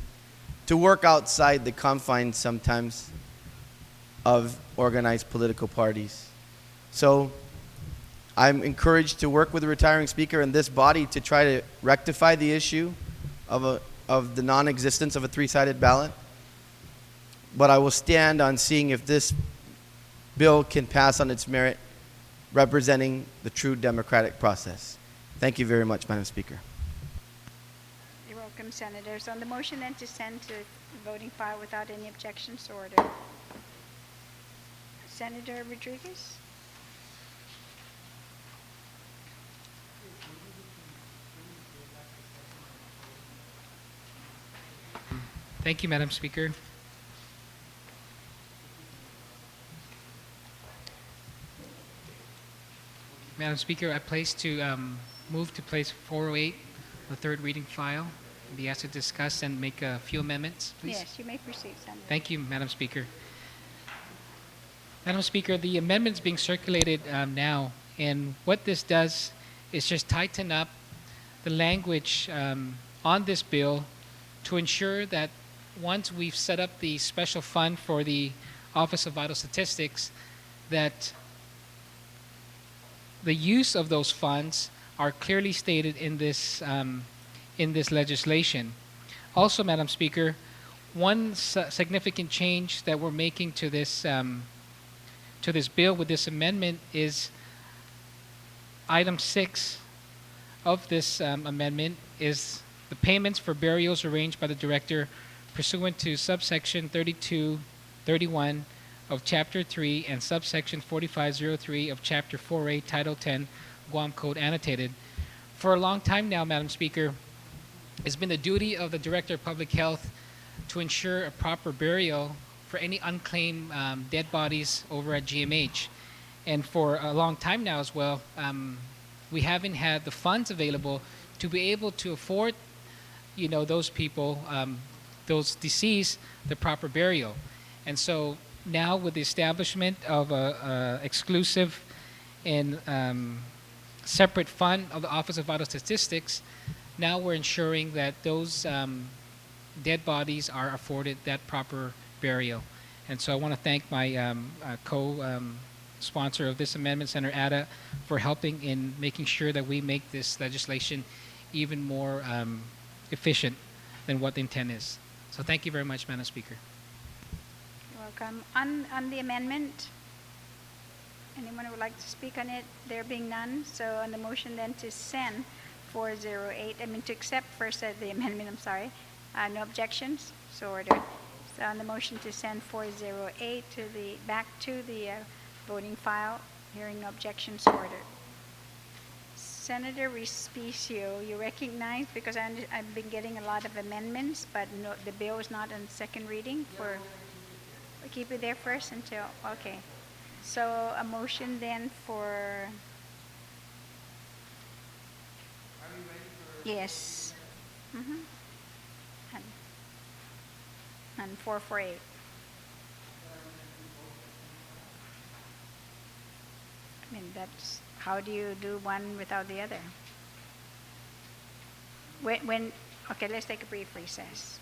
to work outside the confines sometimes of organized political parties. So I'm encouraged to work with the retiring speaker and this body to try to rectify the issue of the non-existence of a three-sided ballot. But I will stand on seeing if this bill can pass on its merit, representing the true democratic process. Thank you very much, Madam Speaker. You're welcome, Senators. On the motion then to send to the voting file without any objections, so ordered. Senator Rodriguez? Thank you, Madam Speaker. Madam Speaker, I move to place 408, the third reading file, and be asked to discuss and make a few amendments, please. Yes, you may proceed, Senator. Thank you, Madam Speaker. Madam Speaker, the amendment's being circulated now, and what this does is just tighten up the language on this bill to ensure that once we've set up the special fund for the Office of Vital Statistics, that the use of those funds are clearly stated in this legislation. Also, Madam Speaker, one significant change that we're making to this bill with this amendment is item 6 of this amendment is the payments for burials arranged by the director pursuant to subsection 3231 of Chapter 3 and subsection 4503 of Chapter 4A, Title 10, Guam Code Annotated. For a long time now, Madam Speaker, it's been the duty of the Director of Public Health to ensure a proper burial for any unclaimed dead bodies over at GMH. And for a long time now as well, we haven't had the funds available to be able to afford, those people, those deceased, the proper burial. And so now with the establishment of a exclusive and separate fund of the Office of Vital Statistics, now we're ensuring that those dead bodies are afforded that proper burial. And so I want to thank my co-sponsor of this amendment, Senator Ada, for helping in making sure that we make this legislation even more efficient than what the intent is. So thank you very much, Madam Speaker. You're welcome. On the amendment, anyone who would like to speak on it? There being none, so on the motion then to send 408, to accept first the amendment, I'm sorry. No objections, so ordered. So on the motion to send 408 back to the voting file, hearing no objections, ordered. Senator Respicio, you recognize, because I've been getting a lot of amendments, but no, the bill is not on second reading for, we keep it there first until, okay. So a motion then for, yes. And 448. That's, how do you do one without the other? Okay, let's take a brief recess.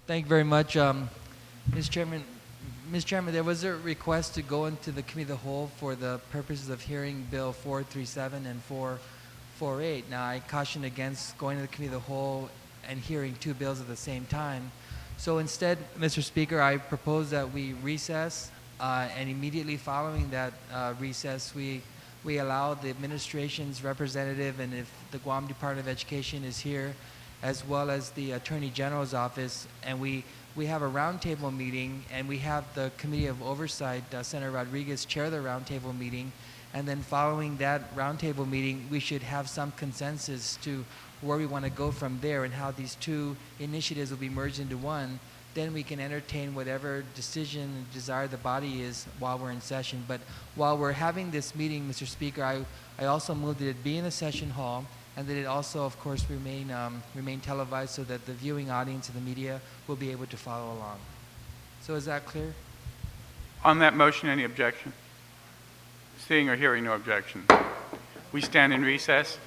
Thank you very much, Mr. Chairman. Mr. Chairman, there was a request to go into the committee of the whole for the purposes of hearing Bill 437 and 448. Now, I caution against going to the committee of the whole and hearing two bills at the same time. So instead, Mr. Speaker, I propose that we recess, and immediately following that recess, we allow the administration's representative, and if the Guam Department of Education is here, as well as the Attorney General's office, and we have a roundtable meeting, and we have the Committee of Oversight, Senator Rodriguez, chair the roundtable meeting, and then following that roundtable meeting, we should have some consensus to where we want to go from there and how these two initiatives will be merged into one. Then we can entertain whatever decision and desire the body is while we're in session. But while we're having this meeting, Mr. Speaker, I also move that it be in the session hall, and that it also, of course, remain televised so that the viewing audience and the media will be able to follow along. So is that clear? On that motion, any objection? Seeing or hearing no objection. We stand in recess.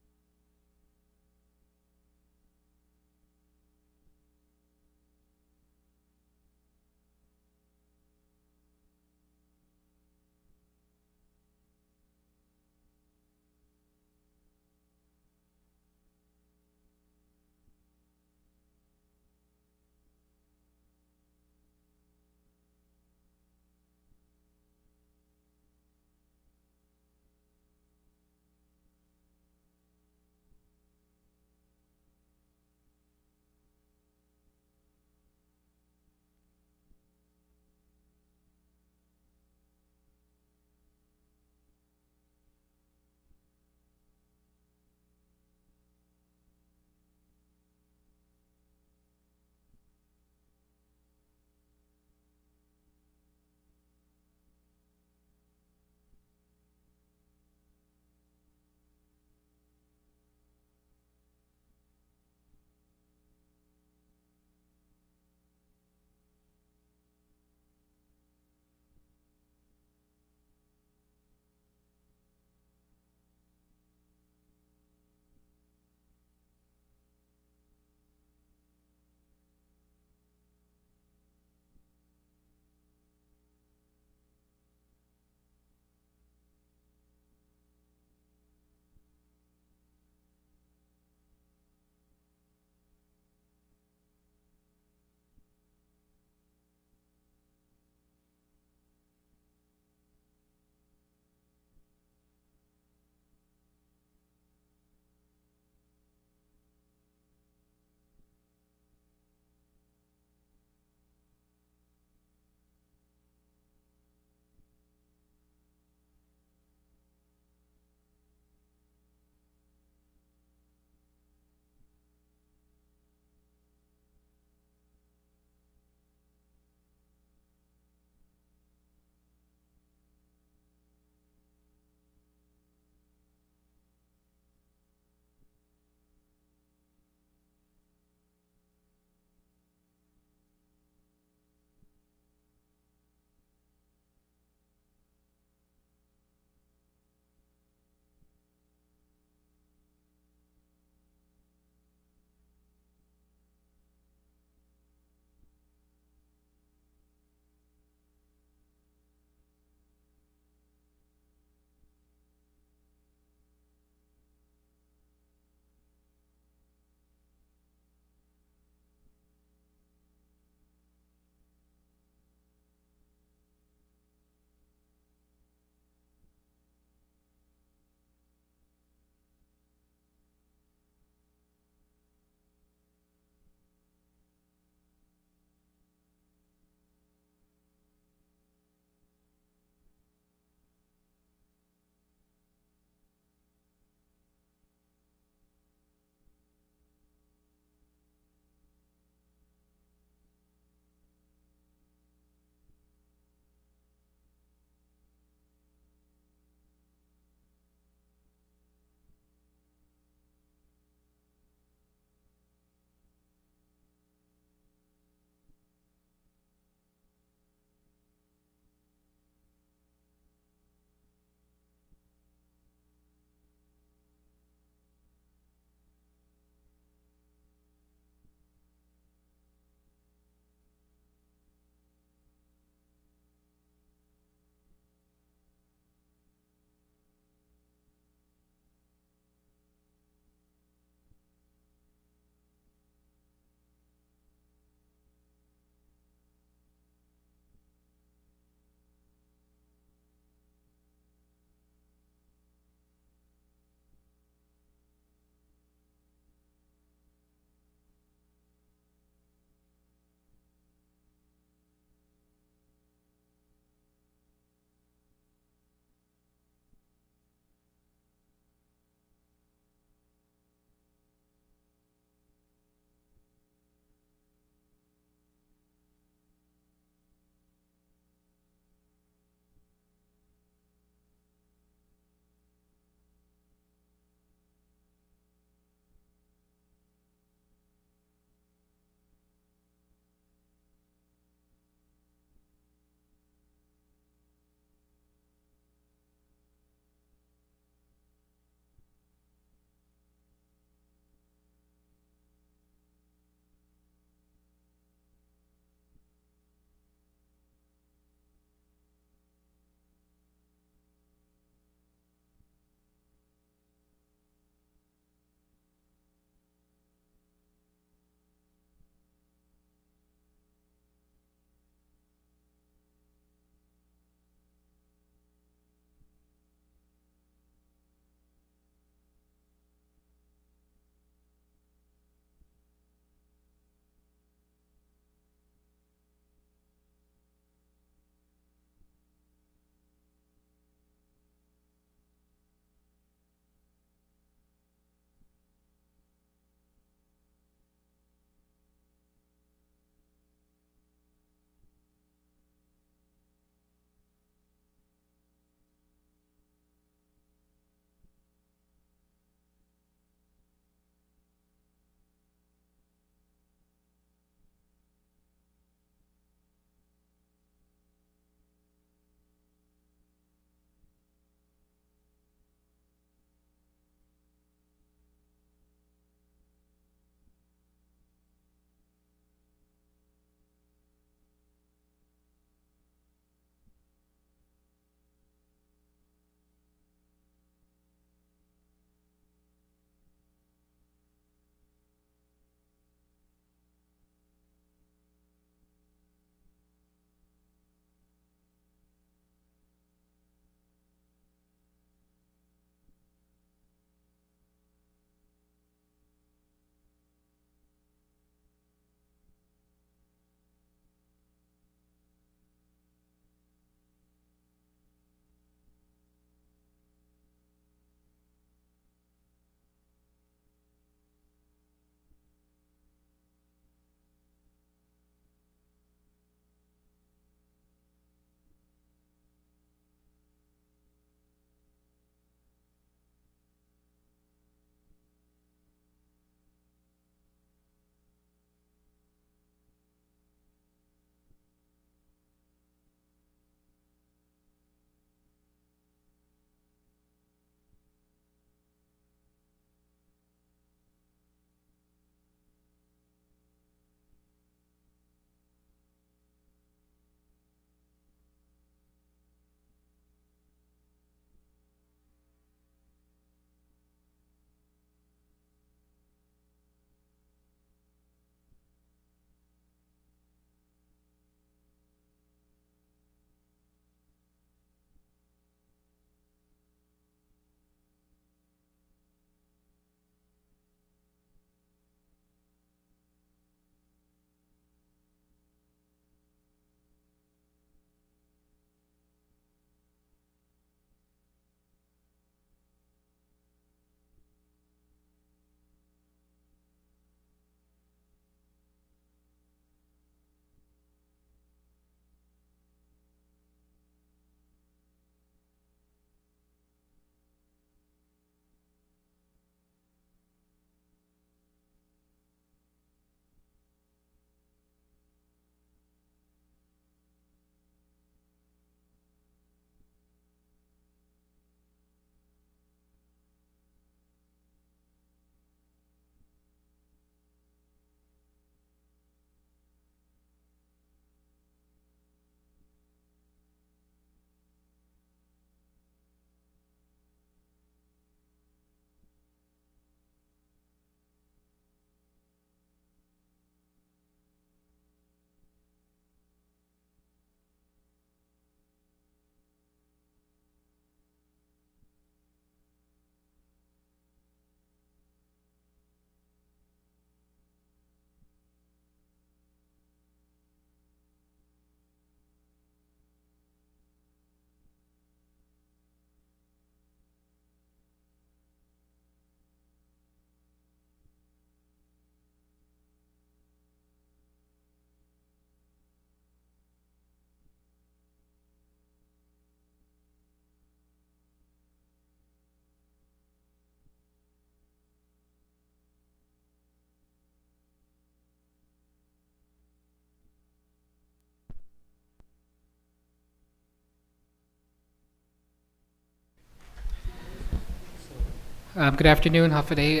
Good afternoon, Hafaday.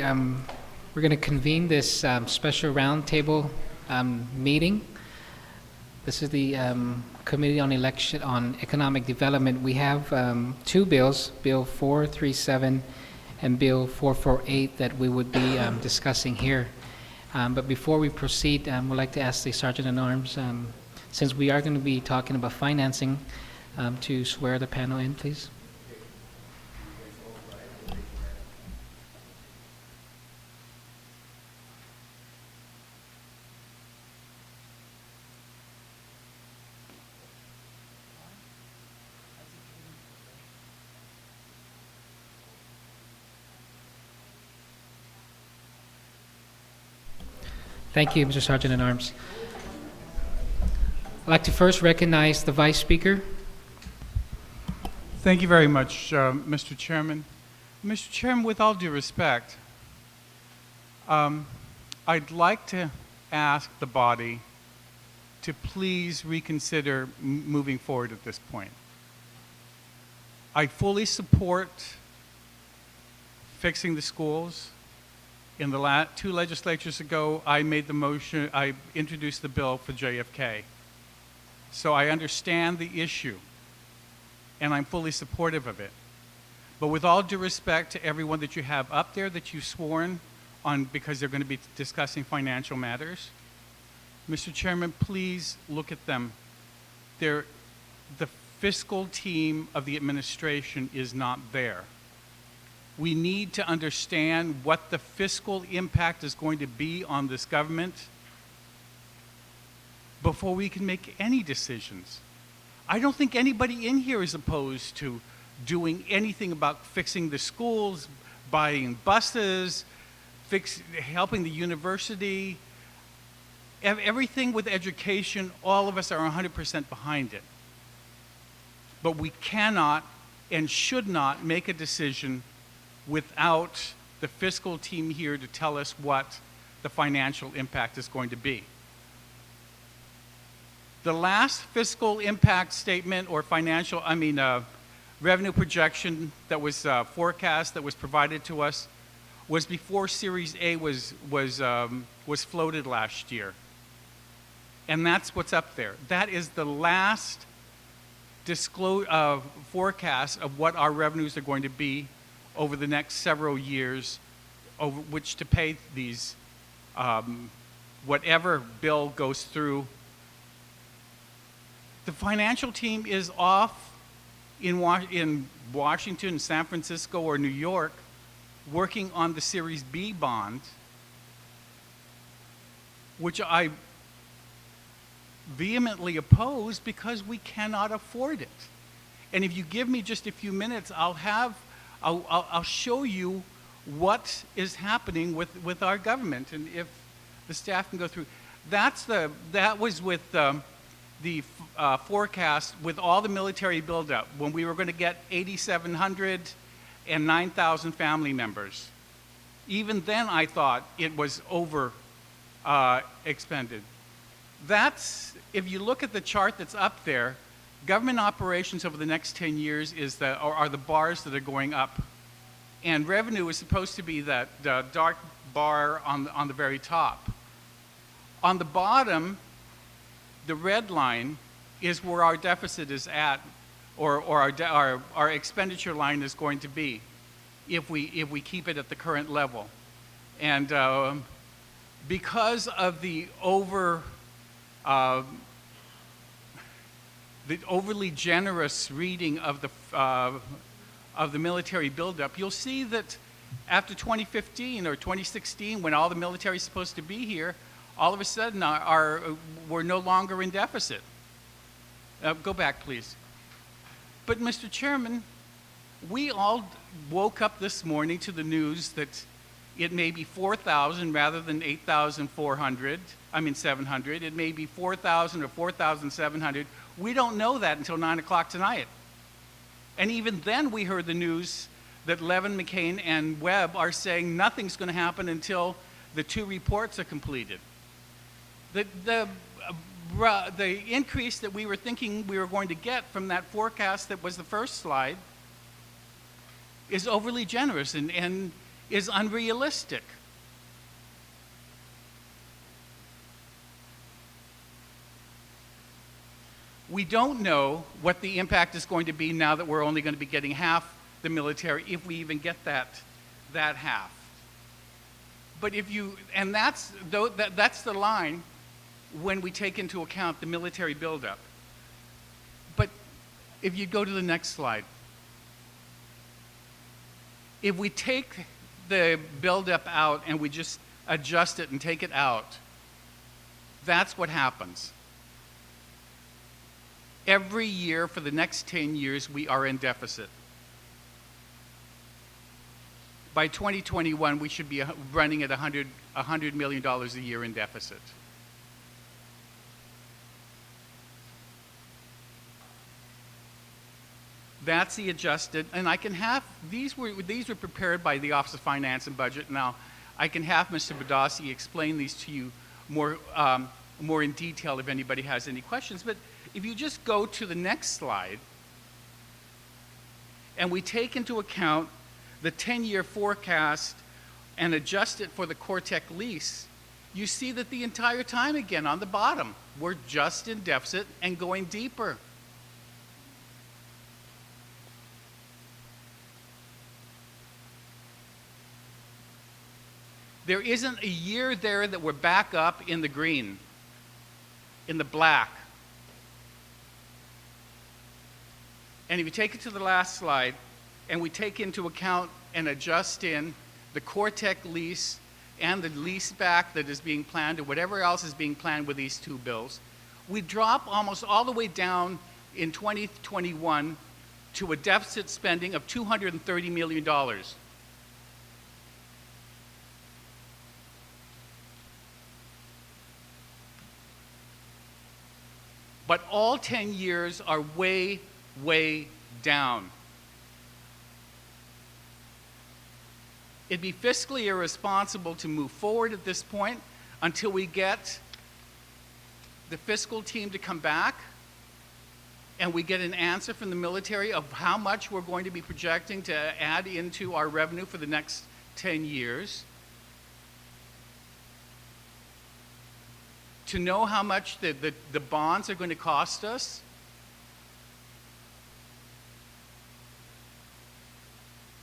We're going to convene this special roundtable meeting. This is the Committee on Election on Economic Development. We have two bills, Bill 437 and Bill 448, that we would be discussing here. But before we proceed, we'd like to ask the Sergeant-at-Arms, since we are going to be talking about financing, to swear the panel in, please. Thank you, Mr. Sergeant-at-Arms. I'd like to first recognize the Vice Speaker. Thank you very much, Mr. Chairman. Mr. Chairman, with all due respect, I'd like to ask the body to please reconsider moving forward at this point. I fully support fixing the schools. In the two legislatures ago, I made the motion, I introduced the bill for JFK. So I understand the issue, and I'm fully supportive of it. But with all due respect to everyone that you have up there that you've sworn on because they're going to be discussing financial matters, Mr. Chairman, please look at them. The fiscal team of the administration is not there. We need to understand what the fiscal impact is going to be on this government before we can make any decisions. I don't think anybody in here is opposed to doing anything about fixing the schools, buying buses, helping the university. Everything with education, all of us are 100% behind it. But we cannot and should not make a decision without the fiscal team here to tell us what the financial impact is going to be. The last fiscal impact statement or revenue projection that was forecast, that was provided to us, was before Series A was floated last year. And that's what's up there. That is the last forecast of what our revenues are going to be over the next several years, over which to pay these, whatever bill goes through. The financial team is off in Washington, San Francisco, or New York, working on the Series B bond, which I vehemently oppose because we cannot afford it. And if you give me just a few minutes, I'll show you what is happening with our government, and if the staff can go through. That was with the forecast with all the military buildup when we were going to get 8,700 and 9,000 family members. Even then, I thought it was over expended. If you look at the chart that's up there, government operations over the next 10 years are the bars that are going up. And revenue is supposed to be that dark bar on the very top. On the bottom, the red line is where our deficit is at, or our expenditure line is going to be if we keep it at the current level. And because of the overly generous reading of the military buildup, you'll see that after 2015 or 2016, when all the military is supposed to be here, all of a sudden we're no longer in deficit. Go back, please. But Mr. Chairman, we all woke up this morning to the news that it may be 4,000 rather than 8,700. It may be 4,000 or 4,700. We don't know that until 9 o'clock tonight. And even then we heard the news that Levin, McCain, and Webb are saying nothing's going to happen until the two reports are completed. The increase that we were thinking we were going to get from that forecast that was the first slide is overly generous. And is unrealistic. We don't know what the impact is going to be now that we're only going to be getting half the military, if we even get that half. But if you, and that's the line when we take into account the military buildup. But if you go to the next slide, if we take the buildup out and we just adjust it and take it out, that's what happens. Every year for the next 10 years, we are in deficit. By 2021, we should be running at $100 million a year in deficit. That's the adjusted, and I can have, these were prepared by the Office of Finance and Budget. Now, I can have Mr. Badassi explain these to you more in detail if anybody has any questions. But if you just go to the next slide, and we take into account the 10-year forecast and adjust it for the Cortec lease, you see that the entire time again on the bottom, we're just in deficit and going deeper. There isn't a year there that we're back up in the green, in the black. And if you take it to the last slide, and we take into account and adjust in the Cortec lease and the lease back that is being planned, or whatever else is being planned with these two bills, we drop almost all the way down in 2021 to a deficit spending of $230 million. But all 10 years are way, way down. It'd be fiscally irresponsible to move forward at this point until we get the fiscal team to come back and we get an answer from the military of how much we're going to be projecting to add into our revenue for the next 10 years. To know how much the bonds are going to cost us.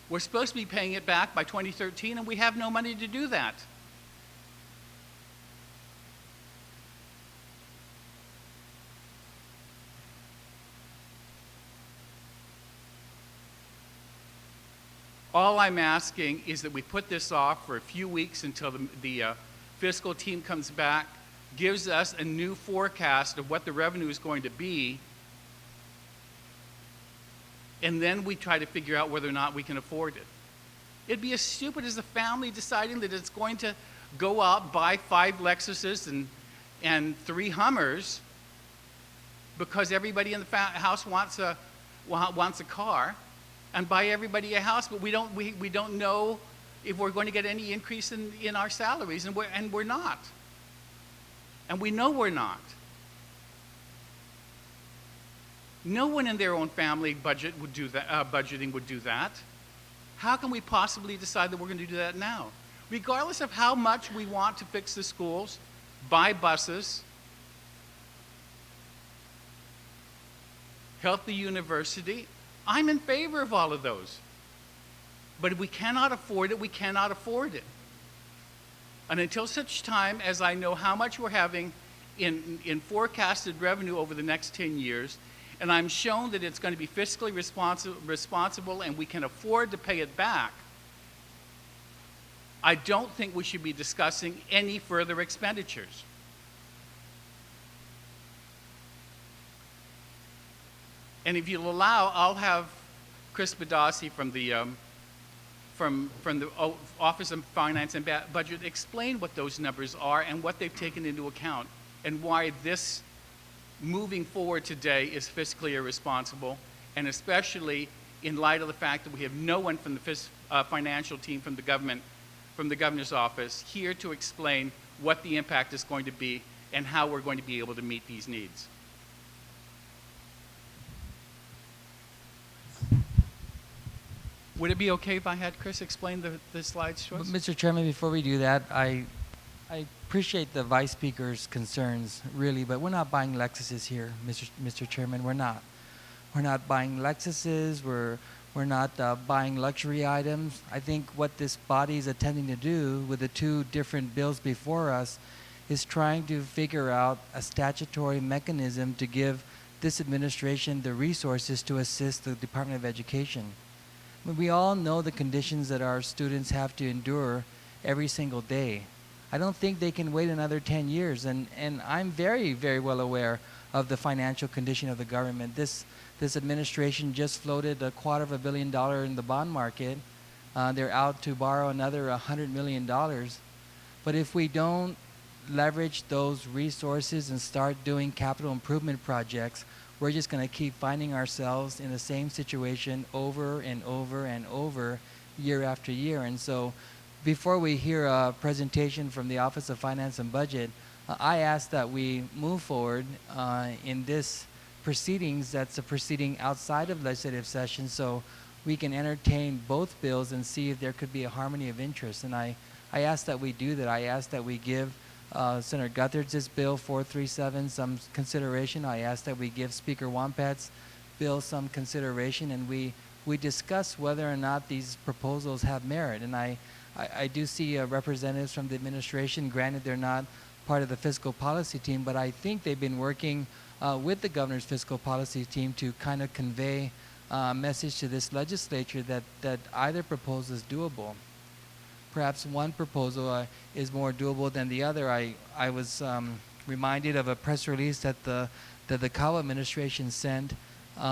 We're supposed to be paying it back by 2013, and we have no money to do that. All I'm asking is that we put this off for a few weeks until the fiscal team comes back, gives us a new forecast of what the revenue is going to be, and then we try to figure out whether or not we can afford it. It'd be as stupid as a family deciding that it's going to go out, buy 5 Lexuses and 3 Hummers because everybody in the house wants a car, and buy everybody a house, but we don't know if we're going to get any increase in our salaries, and we're not. And we know we're not. No one in their own family budget would do that, budgeting would do that. How can we possibly decide that we're going to do that now? Regardless of how much we want to fix the schools, buy buses, help the university, I'm in favor of all of those. But if we cannot afford it, we cannot afford it. And until such time as I know how much we're having in forecasted revenue over the next 10 years, and I'm shown that it's going to be fiscally responsible and we can afford to pay it back, I don't think we should be discussing any further expenditures. And if you'll allow, I'll have Chris Badassi from the Office of Finance and Budget explain what those numbers are and what they've taken into account and why this moving forward today is fiscally irresponsible, and especially in light of the fact that we have no one from the financial team from the government, from the governor's office, here to explain what the impact is going to be and how we're going to be able to meet these needs. Would it be okay if I had Chris explain the slides to us? Mr. Chairman, before we do that, I appreciate the Vice Speaker's concerns, really, but we're not buying Lexuses here, Mr. Chairman. We're not. We're not buying Lexuses. We're not buying luxury items. I think what this body is attempting to do with the two different bills before us is trying to figure out a statutory mechanism to give this administration the resources to assist the Department of Education. I mean, we all know the conditions that our students have to endure every single day. I don't think they can wait another 10 years, and I'm very, very well aware of the financial condition of the government. This administration just floated $250 million in the bond market. They're out to borrow another $100 million. But if we don't leverage those resources and start doing capital improvement projects, we're just going to keep finding ourselves in the same situation over and over and over year after year. And so before we hear a presentation from the Office of Finance and Budget, I ask that we move forward in this proceedings that's a proceeding outside of legislative session, so we can entertain both bills and see if there could be a harmony of interest. And I ask that we do that. I ask that we give Senator Guthridge's bill 437 some consideration. I ask that we give Speaker Wampat's bill some consideration, and we discuss whether or not these proposals have merit. And I do see representatives from the administration. Granted, they're not part of the fiscal policy team, but I think they've been working with the governor's fiscal policy team to kind of convey a message to this legislature that either proposal is doable. Perhaps one proposal is more doable than the other. I was reminded of a press release that the Kawa administration sent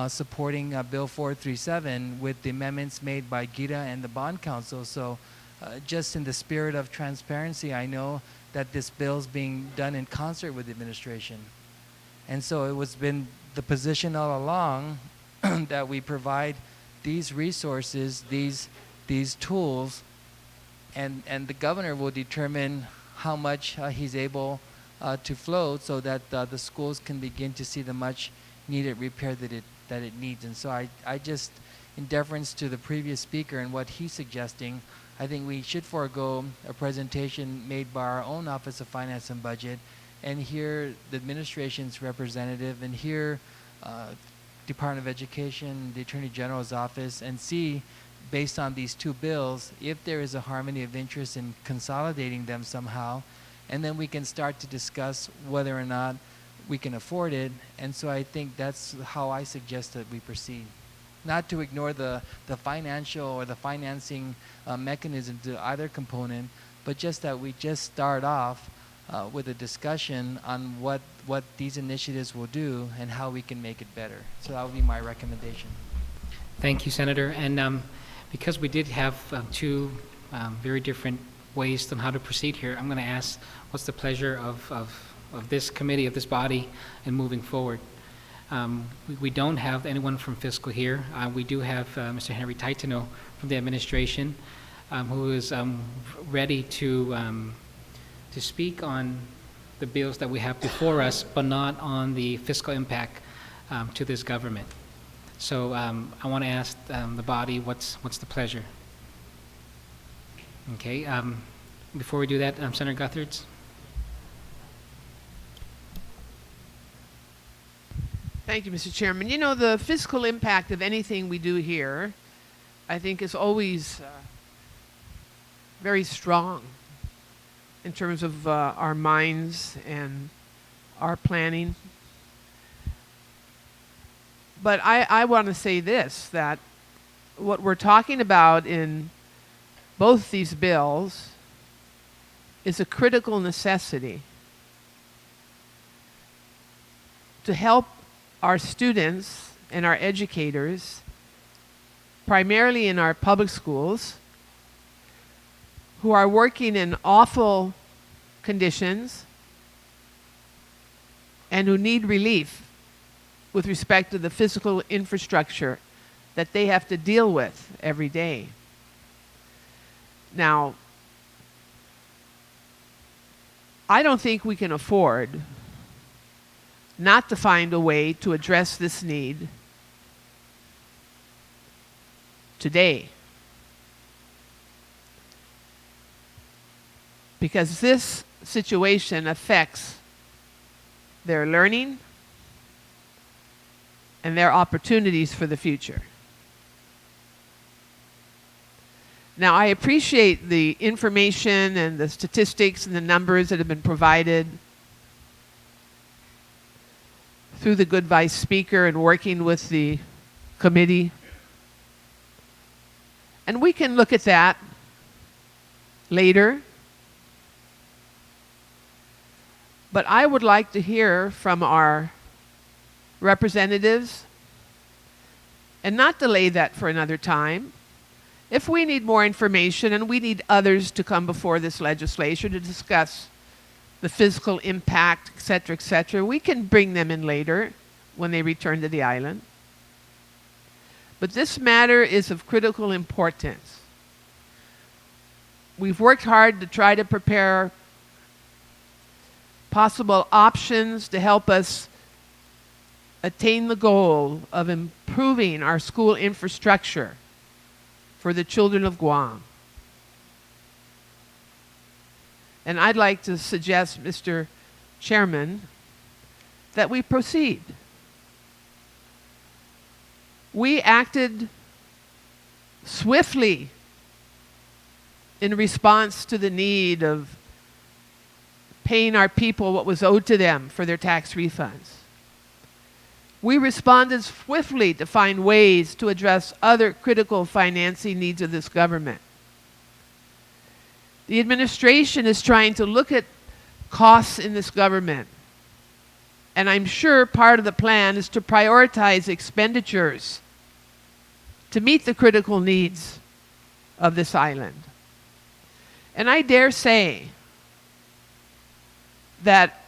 supporting Bill 437 with the amendments made by Gita and the Bond Council. So just in the spirit of transparency, I know that this bill is being done in concert with the administration. And so it was been the position all along that we provide these resources, these tools, and the governor will determine how much he's able to float so that the schools can begin to see the much needed repair that it needs. And so I just, in deference to the previous speaker and what he's suggesting, I think we should forego a presentation made by our own Office of Finance and Budget and hear the administration's representative and hear Department of Education, the Attorney General's office, and see, based on these two bills, if there is a harmony of interest in consolidating them somehow, and then we can start to discuss whether or not we can afford it. And so I think that's how I suggest that we proceed. Not to ignore the financial or the financing mechanism to either component, but just that we just start off with a discussion on what these initiatives will do and how we can make it better. So that would be my recommendation. Thank you, Senator. And because we did have two very different ways on how to proceed here, I'm going to ask what's the pleasure of this committee, of this body, in moving forward. We don't have anyone from fiscal here. We do have Mr. Henry Taitano from the administration, who is ready to speak on the bills that we have before us, but not on the fiscal impact to this government. So I want to ask the body, what's the pleasure? Okay. Before we do that, Senator Guthridge. Thank you, Mr. Chairman. You know, the fiscal impact of anything we do here, I think, is always very strong in terms of our minds and our planning. But I want to say this, that what we're talking about in both these bills is a critical necessity to help our students and our educators, primarily in our public schools, who are working in awful conditions and who need relief with respect to the physical infrastructure that they have to deal with every day. Now, I don't think we can afford not to find a way to address this need today. because this situation affects their learning and their opportunities for the future. Now, I appreciate the information and the statistics and the numbers that have been provided through the good vice speaker and working with the committee. And we can look at that later. But I would like to hear from our representatives and not delay that for another time. If we need more information, and we need others to come before this legislature to discuss the fiscal impact, et cetera, we can bring them in later when they return to the island. But this matter is of critical importance. We've worked hard to try to prepare possible options to help us attain the goal of improving our school infrastructure for the children of Guam. And I'd like to suggest, Mr. Chairman, that we proceed. We acted swiftly in response to the need of paying our people what was owed to them for their tax refunds. We responded swiftly to find ways to address other critical financing needs of this government. The administration is trying to look at costs in this government, and I'm sure part of the plan is to prioritize expenditures to meet the critical needs of this island. And I dare say that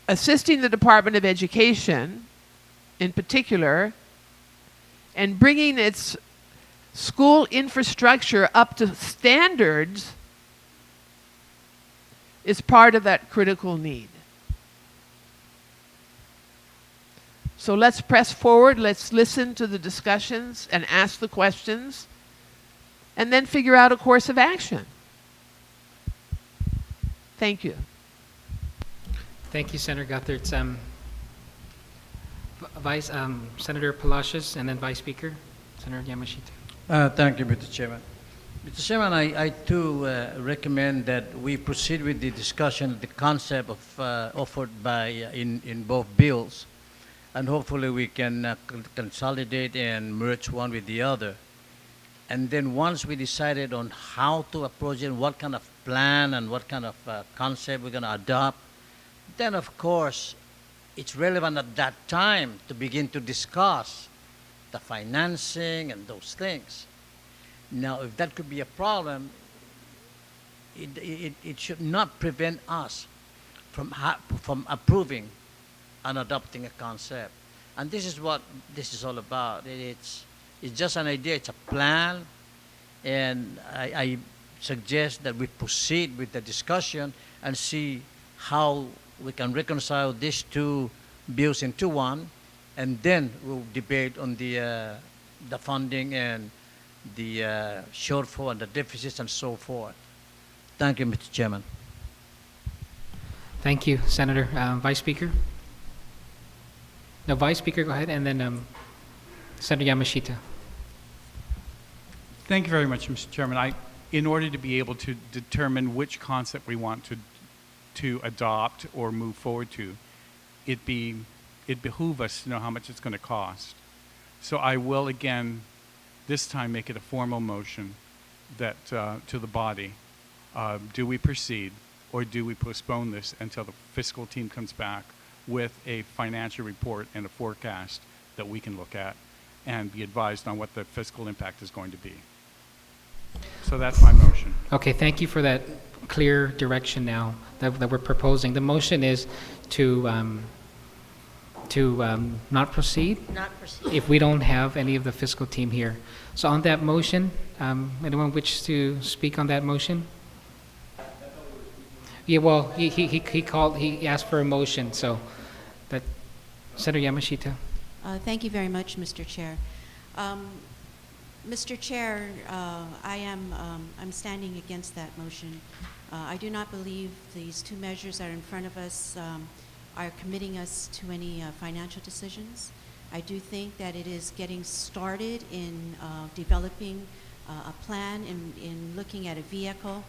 assisting the Department of Education in particular, and bringing its school infrastructure up to standards is part of that critical need. So let's press forward, let's listen to the discussions and ask the questions, and then figure out a course of action. Thank you. Thank you, Senator Guthertz. Senator Palacios, and then Vice Speaker, Senator Yamashita. Thank you, Mr. Chairman. Mr. Chairman, I too recommend that we proceed with the discussion, the concept of offered by in both bills, and hopefully we can consolidate and merge one with the other. And then once we decided on how to approach it, what kind of plan and what kind of concept we're going to adopt, then of course it's relevant at that time to begin to discuss the financing and those things. Now, if that could be a problem, it should not prevent us from approving and adopting a concept. And this is what this is all about. It's just an idea, it's a plan, and I suggest that we proceed with the discussion and see how we can reconcile these two bills into one, and then we'll debate on the funding and the shortfall and the deficits and so forth. Thank you, Mr. Chairman. Thank you, Senator. Vice Speaker? No, Vice Speaker, go ahead, and then Senator Yamashita. Thank you very much, Mr. Chairman. In order to be able to determine which concept we want to adopt or move forward to, it behoove us to know how much it's going to cost. So I will again, this time, make it a formal motion that to the body. Do we proceed, or do we postpone this until the fiscal team comes back with a financial report and a forecast that we can look at and be advised on what the fiscal impact is going to be? So that's my motion. Okay, thank you for that clear direction now that we're proposing. The motion is to not proceed if we don't have any of the fiscal team here. So on that motion, anyone wish to speak on that motion? Yeah, well, he asked for a motion, so that Senator Yamashita. Thank you very much, Mr. Chair. Mr. Chair, I'm standing against that motion. I do not believe these two measures that are in front of us are committing us to any financial decisions. I do think that it is getting started in developing a plan, in looking at a vehicle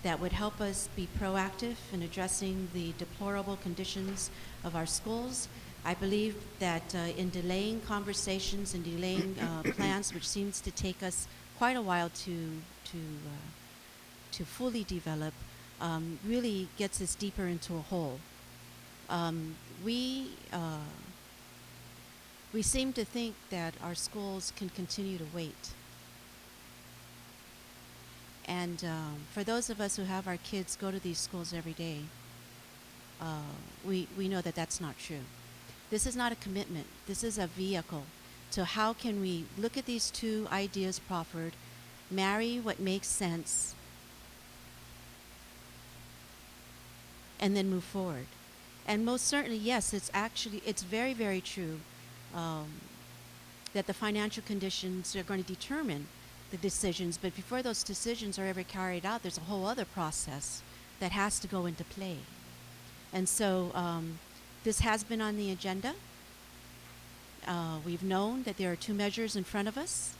that would help us be proactive in addressing the deplorable conditions of our schools. I believe that in delaying conversations and delaying plans, which seems to take us quite a while to fully develop, really gets us deeper into a hole. We seem to think that our schools can continue to wait. And for those of us who have our kids go to these schools every day, we know that that's not true. This is not a commitment. This is a vehicle to how can we look at these two ideas proffered, marry what makes sense, and then move forward. And most certainly, yes, it's very, very true that the financial conditions are going to determine the decisions, but before those decisions are ever carried out, there's a whole other process that has to go into play. And so this has been on the agenda. We've known that there are two measures in front of us.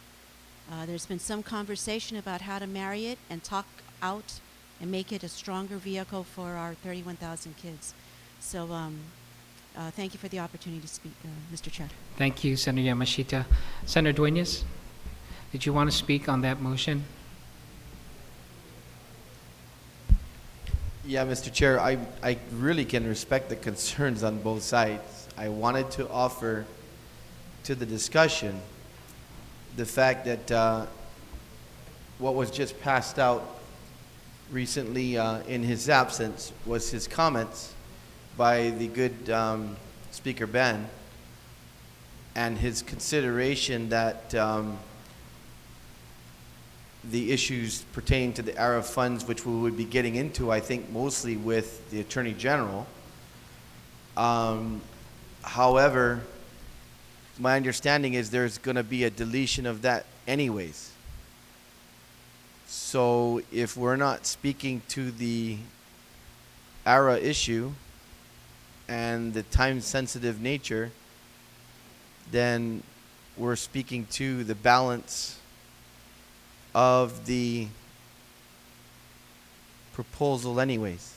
There's been some conversation about how to marry it and talk out and make it a stronger vehicle for our 31,000 kids. So thank you for the opportunity to speak, Mr. Chair. Thank you, Senator Yamashita. Senator Duenas, did you want to speak on that motion? Yeah, Mr. Chair, I really can respect the concerns on both sides. I wanted to offer to the discussion the fact that what was just passed out recently in his absence was his comments by the good Speaker Ben and his consideration that the issues pertaining to the ARA funds, which we would be getting into, I think, mostly with the Attorney General. However, my understanding is there's going to be a deletion of that anyways. So if we're not speaking to the ARA issue and the time-sensitive nature, then we're speaking to the balance of the proposal anyways.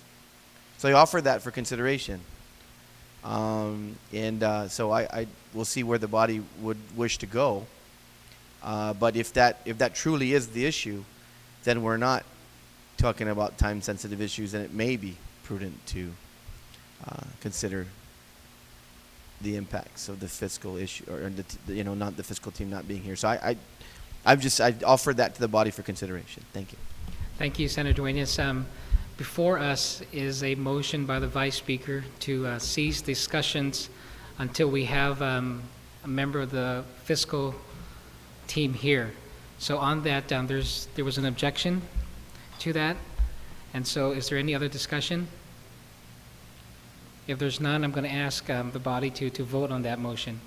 So I offer that for consideration. So I will see where the body would wish to go. But if that truly is the issue, then we're not talking about time-sensitive issues, and it may be prudent to consider the impacts of the fiscal issue, or not the fiscal team not being here. So I offered that to the body for consideration. Thank you. Thank you, Senator Duenas. Before us is a motion by the Vice Speaker to cease discussions until we have a member of the fiscal team here. So on that, there was an objection to that. And so is there any other discussion? If there's none, I'm going to ask the body to vote on that motion.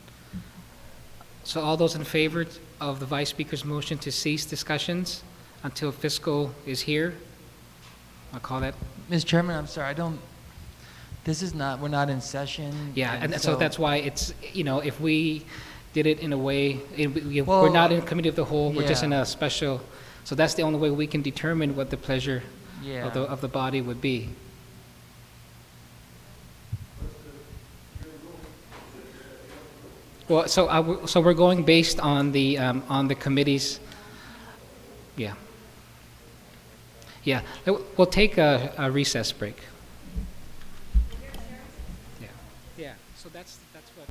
So all those in favor of the Vice Speaker's motion to cease discussions until fiscal is here, I'll call that. Mr. Chairman, I'm sorry, we're not in session. Yeah, and so that's why it's, if we did it in a way, we're not in committee of the whole, we're just in a special, so that's the only way we can determine what the pleasure of the body would be. Well, so we're going based on the committee's, yeah. We'll take a recess break. Yeah. So that's what.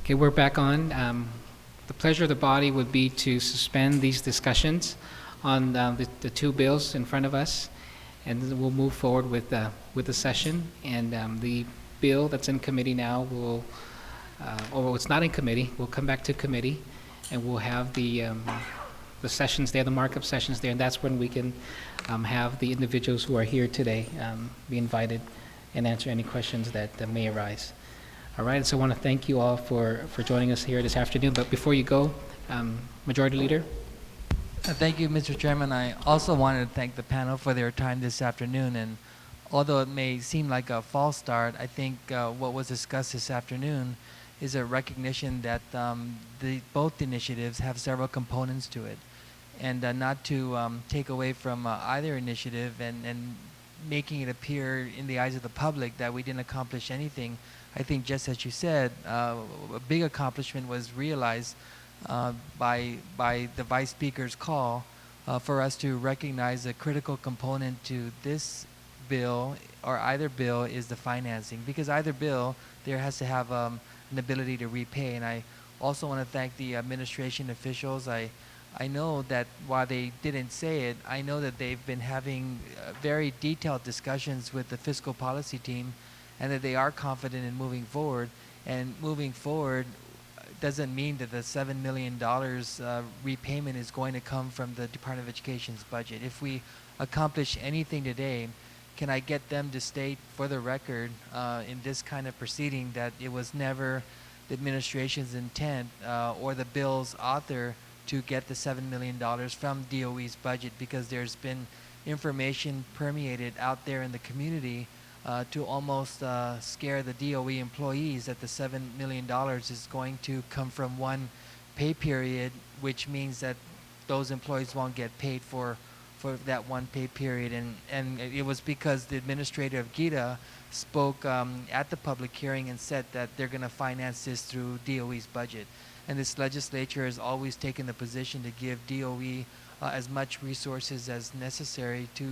Okay, we're back on. The pleasure of the body would be to suspend these discussions on the two bills in front of us, and then we'll move forward with the session. And the bill that's in committee now will, or it's not in committee, will come back to committee, and we'll have the sessions there, the markup sessions there, and that's when we can have the individuals who are here today be invited and answer any questions that may arise. All right, so I want to thank you all for joining us here this afternoon. But before you go, Majority Leader. Thank you, Mr. Chairman. I also wanted to thank the panel for their time this afternoon. And although it may seem like a false start, I think what was discussed this afternoon is a recognition that both initiatives have several components to it. And not to take away from either initiative and making it appear in the eyes of the public that we didn't accomplish anything. I think just as you said, a big accomplishment was realized by the Vice Speaker's call for us to recognize a critical component to this bill, or either bill, is the financing. Because either bill, there has to have an ability to repay. And I also want to thank the administration officials. I know that while they didn't say it, I know that they've been having very detailed discussions with the fiscal policy team, and that they are confident in moving forward. And moving forward doesn't mean that the $7 million repayment is going to come from the Department of Education's budget. If we accomplish anything today, can I get them to state for the record in this kind of proceeding that it was never the administration's intent or the bill's author to get the $7 million from DOE's budget, because there's been information permeated out there in the community to almost scare the DOE employees that the $7 million is going to come from one pay period, which means that those employees won't get paid for that one pay period. And it was because the administrator of GITA spoke at the public hearing and said that they're going to finance this through DOE's budget. And this legislature has always taken the position to give DOE as much resources as necessary to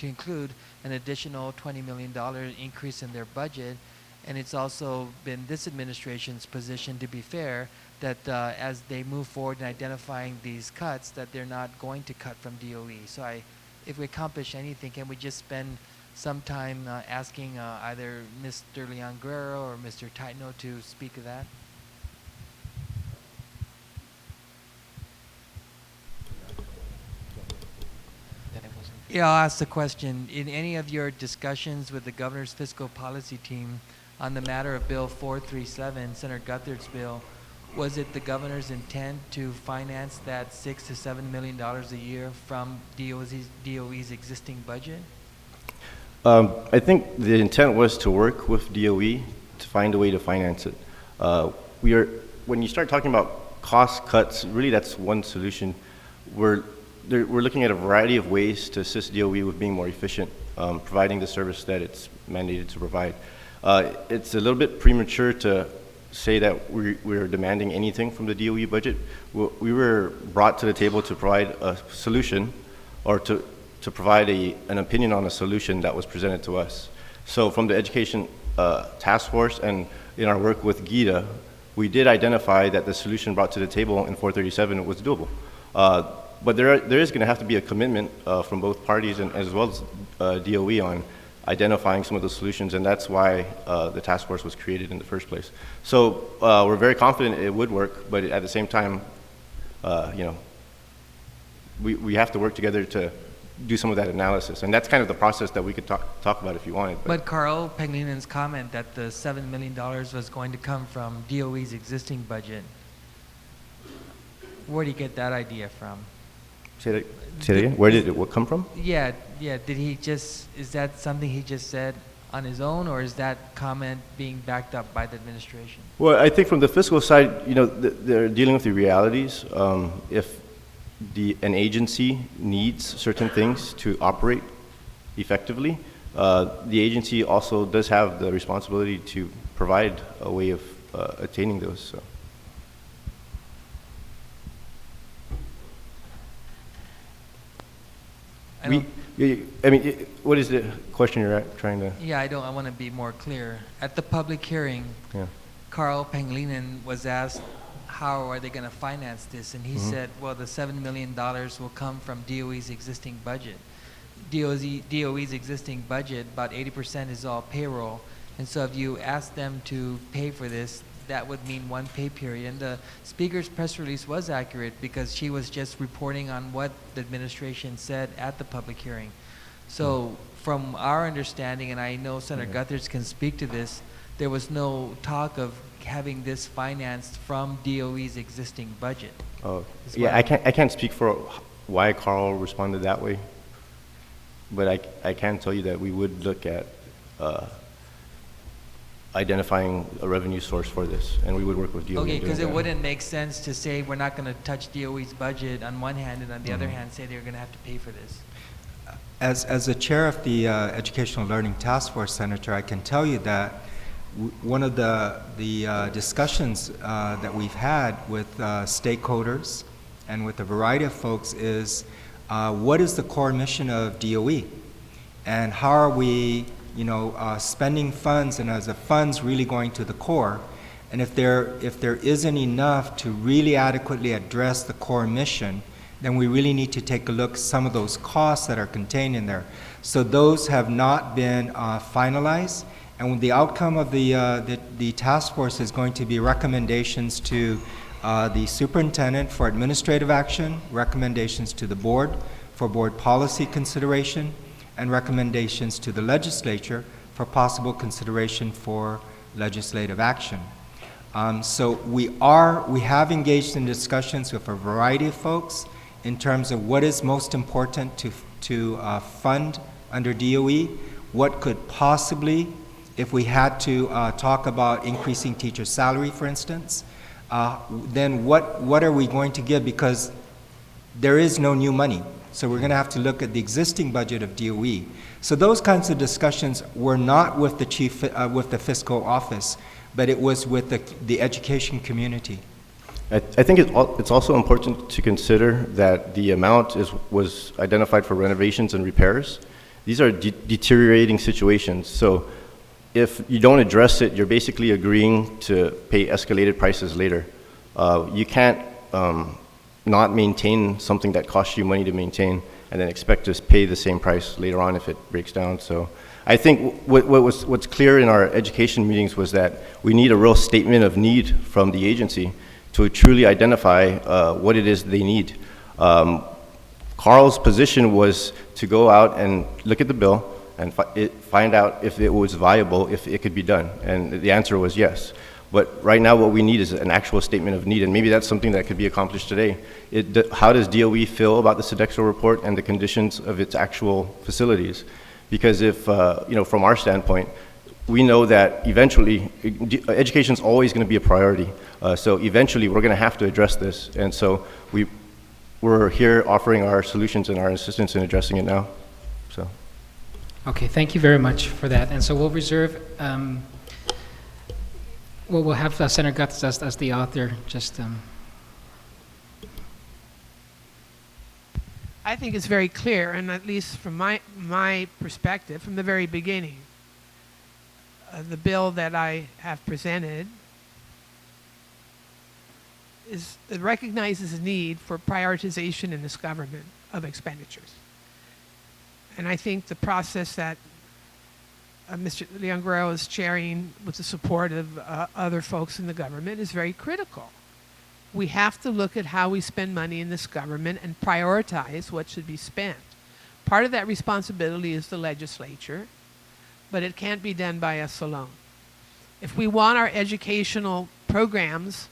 include an additional $20 million increase in their budget. And it's also been this administration's position, to be fair, that as they move forward in identifying these cuts, that they're not going to cut from DOE. So if we accomplish anything, can we just spend some time asking either Mr. Leon Guerrero or Mr. Taitno to speak of that? Yeah, I'll ask the question. In any of your discussions with the governor's fiscal policy team on the matter of Bill 437, Senator Guthridge's bill, was it the governor's intent to finance that $6 to $7 million a year from DOE's existing budget? I think the intent was to work with DOE to find a way to finance it. When you start talking about cost cuts, really that's one solution. We're looking at a variety of ways to assist DOE with being more efficient, providing the service that it's mandated to provide. It's a little bit premature to say that we're demanding anything from the DOE budget. We were brought to the table to provide a solution, or to provide an opinion on a solution that was presented to us. So from the Education Task Force and in our work with GITA, we did identify that the solution brought to the table in 437 was doable. But there is going to have to be a commitment from both parties, and as well as DOE, on identifying some of the solutions, and that's why the task force was created in the first place. So we're very confident it would work, but at the same time, we have to work together to do some of that analysis, and that's kind of the process that we could talk about if you wanted. But Carl Panglinen's comment that the $7 million was going to come from DOE's existing budget, where did he get that idea from? Say that again? Where did it come from? Yeah. Is that something he just said on his own, or is that comment being backed up by the administration? Well, I think from the fiscal side, they're dealing with the realities. If an agency needs certain things to operate effectively, the agency also does have the responsibility to provide a way of attaining those. So. What is the question you're trying to? Yeah, I want to be more clear. At the public hearing, yeah. Carl Pangilinan was asked, how are they going to finance this? And he said, well, the $7 million will come from DOE's existing budget. DOE's existing budget, about 80% is all payroll. And so if you ask them to pay for this, that would mean one pay period. And the speaker's press release was accurate because she was just reporting on what the administration said at the public hearing. So from our understanding, and I know Senator Gutherz can speak to this, there was no talk of having this financed from DOE's existing budget. Oh, is yeah, what I can't speak for why Carl responded that way, but I can tell you that we would look at identifying a revenue source for this, and we would work with DOE. Okay, in doing because it that. wouldn't make sense to say we're not going to touch DOE's budget on one hand, and on the other hand say they're going to have to pay for this. As the chair of the Educational Learning Task Force, Senator, I can tell you that one of the discussions that we've had with stakeholders and with a variety of folks is what is the core mission of DOE, and how are we, spending funds, and as the funds really going to the core, and if there isn't enough to really adequately address the core mission, then we really need to take a look at some of those costs that are contained in there. So those have not been finalized, and the outcome of the task force is going to be recommendations to the superintendent for administrative action, recommendations to the board for board policy consideration, and recommendations to the legislature for possible consideration for legislative action. So we have engaged in discussions with a variety of folks in terms of what is most important to fund under DOE, what could possibly, if we had to talk about increasing teacher salary, for instance, then what are we going to give, because there is no new money. So we're going to have to look at the existing budget of DOE. So those kinds of discussions were not with with the fiscal office, but it was with the education community. I think it's also important to consider that the amount was identified for renovations and repairs. These are deteriorating situations. So if you don't address it, you're basically agreeing to pay escalated prices later. You can't not maintain something that costs you money to maintain and then expect to pay the same price later on if it breaks down. So I think what's clear in our education meetings was that we need a real statement of need from the agency to truly identify what it is they need. Carl's position was to go out and look at the bill and find out if it was viable, if it could be done. And the answer was yes. But right now what we need is an actual statement of need, and maybe that's something that could be accomplished today. How does DOE feel about the Sodexo report and the conditions of its actual facilities? Because if, from our standpoint, we know that eventually, education is always going to be a priority. So eventually we're going to have to address this. And so we're here offering our solutions and our assistance in addressing it now. So. Okay, thank you very much for that. And so we'll reserve, we'll have Senator Gutherz as the author. I think it's very clear, and at least from my perspective, from the very beginning, the bill that I have presented it recognizes a need for prioritization in this government of expenditures. And I think the process that Mr. Leon Guerrero is chairing with the support of other folks in the government is very critical. We have to look at how we spend money in this government and prioritize what should be spent. Part of that responsibility is the legislature, but it can't be done by us alone. If we want our educational programs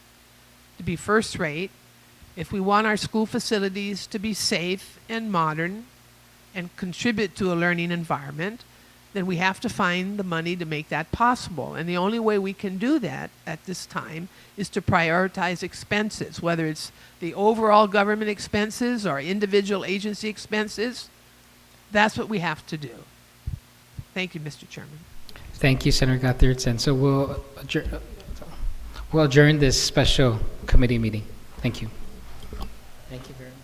to be first rate, if we want our school facilities to be safe and modern and contribute to a learning environment, then we have to find the money to make that possible. And the only way we can do that at this time is to prioritize expenses, whether it's the overall government expenses or individual agency expenses. That's what we have to do. Thank you, Mr. Chairman. Thank you, Senator Gutherz. And so we'll adjourn this special committee meeting. Thank you. Thank you very much.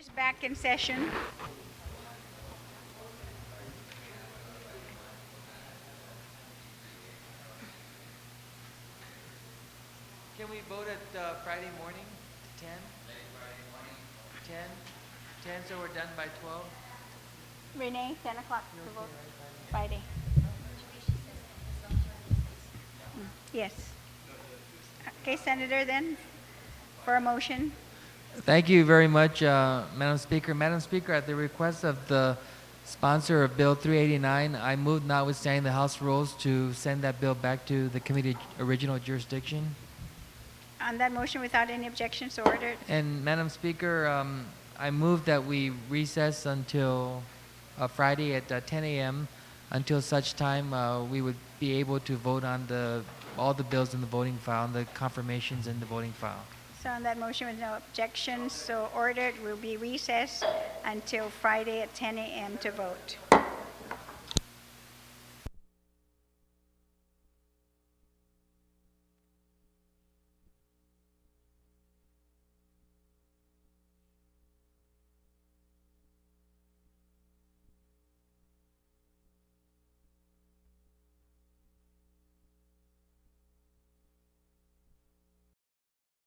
Chambers back in session. Can we vote at Friday morning, 10? 10? 10, so we're done by 12? Renee, 10 o'clock to vote Friday. Yes. Okay, Senator, then, for a motion. Thank you very much, Madam Speaker. Madam Speaker, at the request of the sponsor of Bill 389, I move notwithstanding the House rules to send that bill back to the committee original jurisdiction. On that motion, without any objections, so ordered. And Madam Speaker, I move that we recess until Friday at 10 a.m. until such time we would be able to vote on all the bills in the voting file and the confirmations in the voting file. So on that motion with no objections, so ordered, will be recessed until Friday at 10 a.m. to vote.